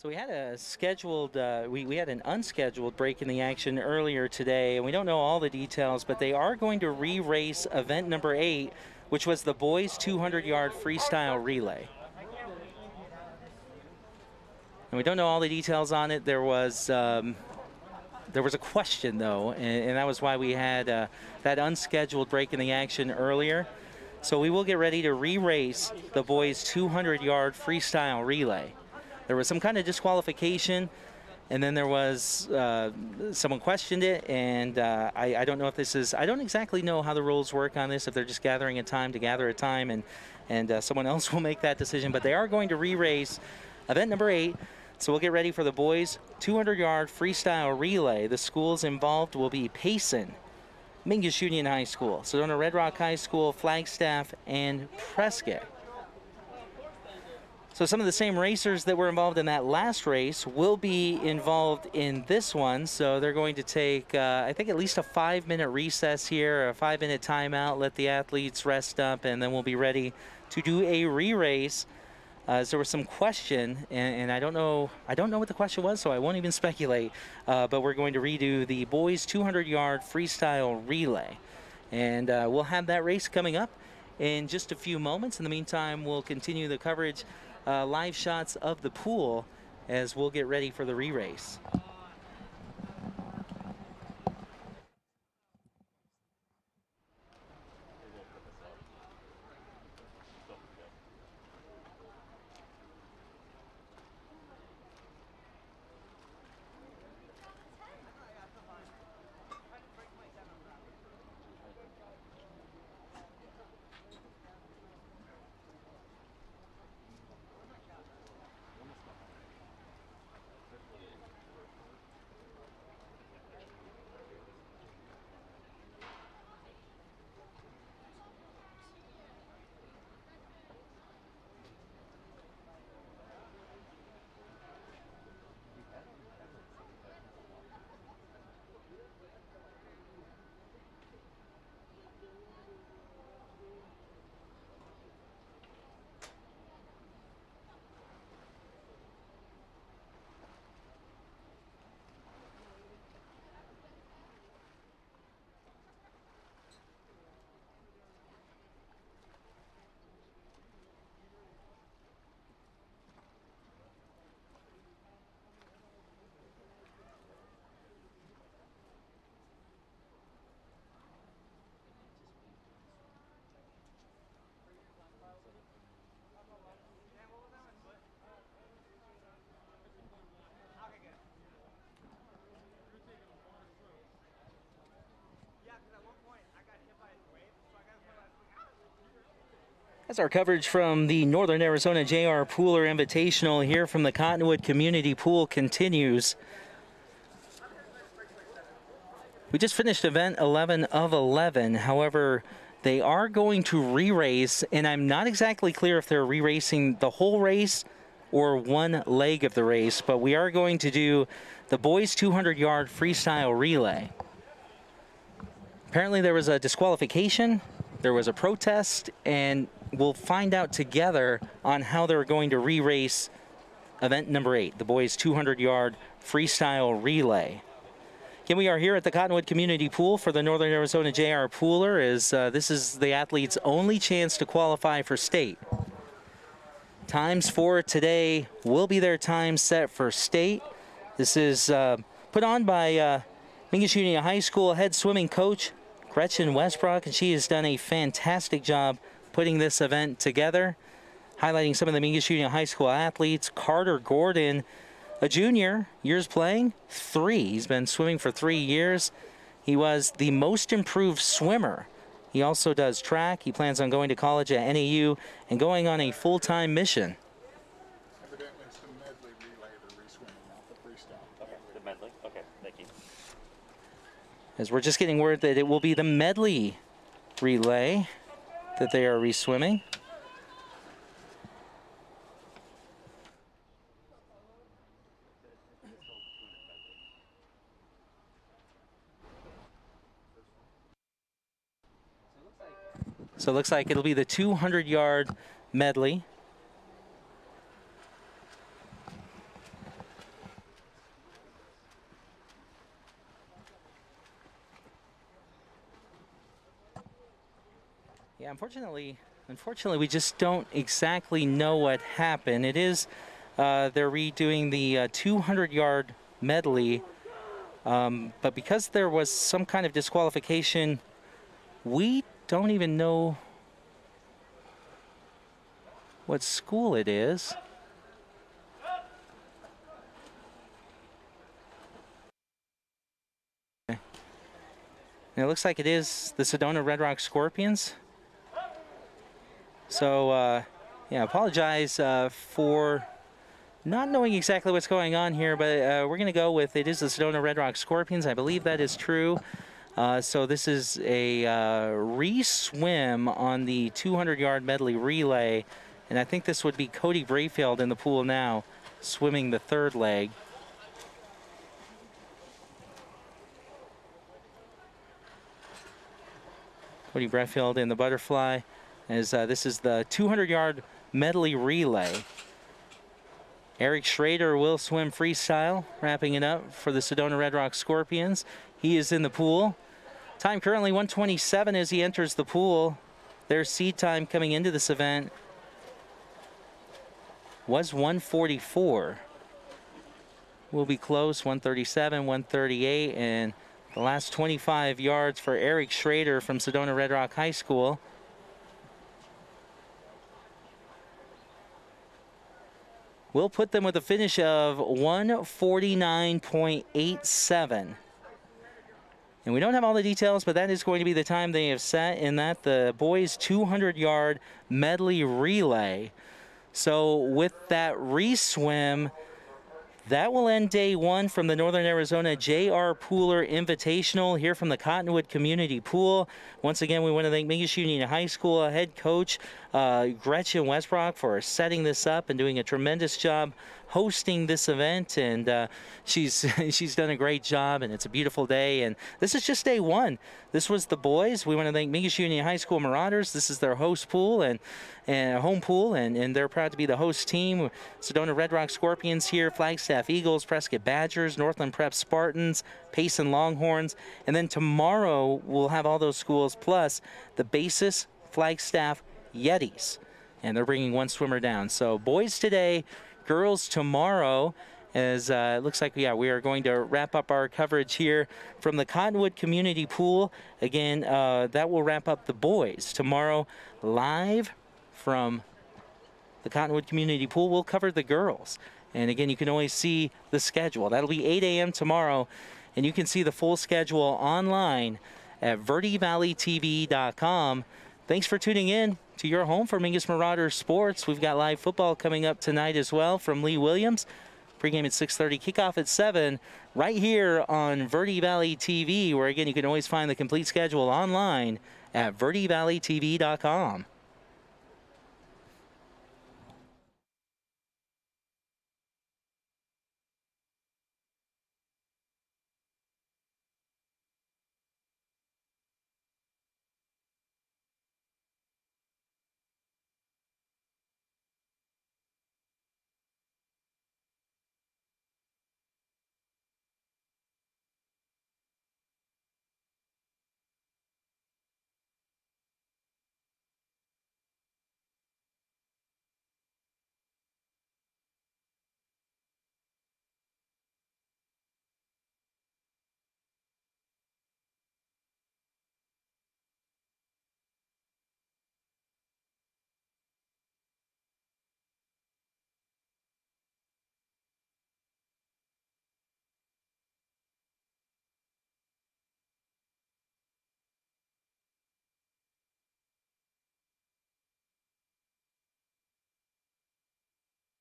So we had a scheduled, we had an unscheduled break in the action earlier today, and we don't know all the details, but they are going to re-race event number 8, which was the boys 200-yard freestyle relay. And we don't know all the details on it. There was a question, though, and that was why we had that unscheduled break in the action earlier. So we will get ready to re-race the boys 200-yard freestyle relay. There was some kind of disqualification, and then there was someone questioned it, and I don't know if this is, I don't exactly know how the rules work on this, if they're just gathering a time to gather a time, and someone else will make that decision. But they are going to re-race event number 8. So we'll get ready for the boys 200-yard freestyle relay. The schools involved will be Payson, Mingus Union High School, Sedona Red Rock High School, Flagstaff, and Prescott. So some of the same racers that were involved in that last race will be involved in this one. So they're going to take, I think, at least a 5-minute recess here, a 5-minute timeout, let the athletes rest up, and then we'll be ready to do a re-race. So there was some question, and I don't know what the question was, so I won't even speculate. But we're going to redo the boys 200-yard freestyle relay, and we'll have that race coming up in just a few moments. In the meantime, we'll continue the coverage, live shots of the pool as we'll get ready for the re-race. That's our coverage from the Northern Arizona J.R. Pooler Invitational here from the Cottonwood Community Pool continues. We just finished event 11 of 11. However, they are going to re-race, and I'm not exactly clear if they're re-racing the whole race or one leg of the race, but we are going to do the boys 200-yard freestyle relay. Apparently there was a disqualification, there was a protest, and we'll find out together on how they're going to re-race event number 8, the boys 200-yard freestyle relay. Again, we are here at the Cottonwood Community Pool for the Northern Arizona J.R. Pooler, as this is the athlete's only chance to qualify for state. Times for today will be their time set for state. This is put on by Mingus Union High School head swimming coach Gretchen Westbrook, and she has done a fantastic job putting this event together, highlighting some of the Mingus Union High School athletes. Carter Gordon, a junior, years playing, 3. He's been swimming for 3 years. He was the most improved swimmer. He also does track. He plans on going to college at NAU and going on a full-time mission. Evidently some Medley relay they're re-swimming, not the freestyle. Okay, the Medley. Okay, thank you. As we're just getting word that it will be the Medley relay that they are re-swimming. So it looks like it'll be the 200-yard medley. Yeah, unfortunately, we just don't exactly know what happened. It is, they're redoing the 200-yard medley, but because there was some kind of disqualification, we don't even know what school it is. And it looks like it is the Sedona Red Rock Scorpions. So, yeah, apologize for not knowing exactly what's going on here, but we're going to go with it is the Sedona Red Rock Scorpions. I believe that is true. So this is a re-swim on the 200-yard medley relay, and I think this would be Cody Brayfield in the pool now, swimming the third leg. Cody Brayfield in the butterfly, as this is the 200-yard medley relay. Eric Schrader will swim freestyle, wrapping it up for the Sedona Red Rock Scorpions. He is in the pool. Time currently 1:27 as he enters the pool. Their seed time coming into this event was 1:44. Will be close, 1:37, 1:38, and the last 25 yards for Eric Schrader from Sedona Red Rock High School. We'll put them with a finish of 1:49.87. And we don't have all the details, but that is going to be the time they have set in that the boys 200-yard medley relay. So with that re-swim, that will end day one from the Northern Arizona J.R. Pooler Invitational here from the Cottonwood Community Pool. Once again, we want to thank Mingus Union High School head coach Gretchen Westbrook for setting this up and doing a tremendous job hosting this event, and she's done a great job, and it's a beautiful day. And this is just day one. This was the boys. We want to thank Mingus Union High School Marauders. This is their host pool and home pool, and they're proud to be the host team. Sedona Red Rock Scorpions here, Flagstaff Eagles, Prescott Badgers, Northland Prep Spartans, Payson Longhorns, and then tomorrow we'll have all those schools plus the Basis Flagstaff Yetis, and they're bringing one swimmer down. So boys today, girls tomorrow, as it looks like, yeah, we are going to wrap up our coverage here from the Cottonwood Community Pool. Again, that will wrap up the boys. Tomorrow, live from the Cottonwood Community Pool, we'll cover the girls. And again, you can always see the schedule. That'll be 8 a.m. tomorrow, and you can see the full schedule online at vertivalleytv.com. Thanks for tuning in to your home for Mingus Marauders Sports. We've got live football coming up tonight as well from Lee Williams. Pregame at 6:30, kickoff at 7, right here on Verde Valley TV, where again you can always find the complete schedule online at vertivalleytv.com.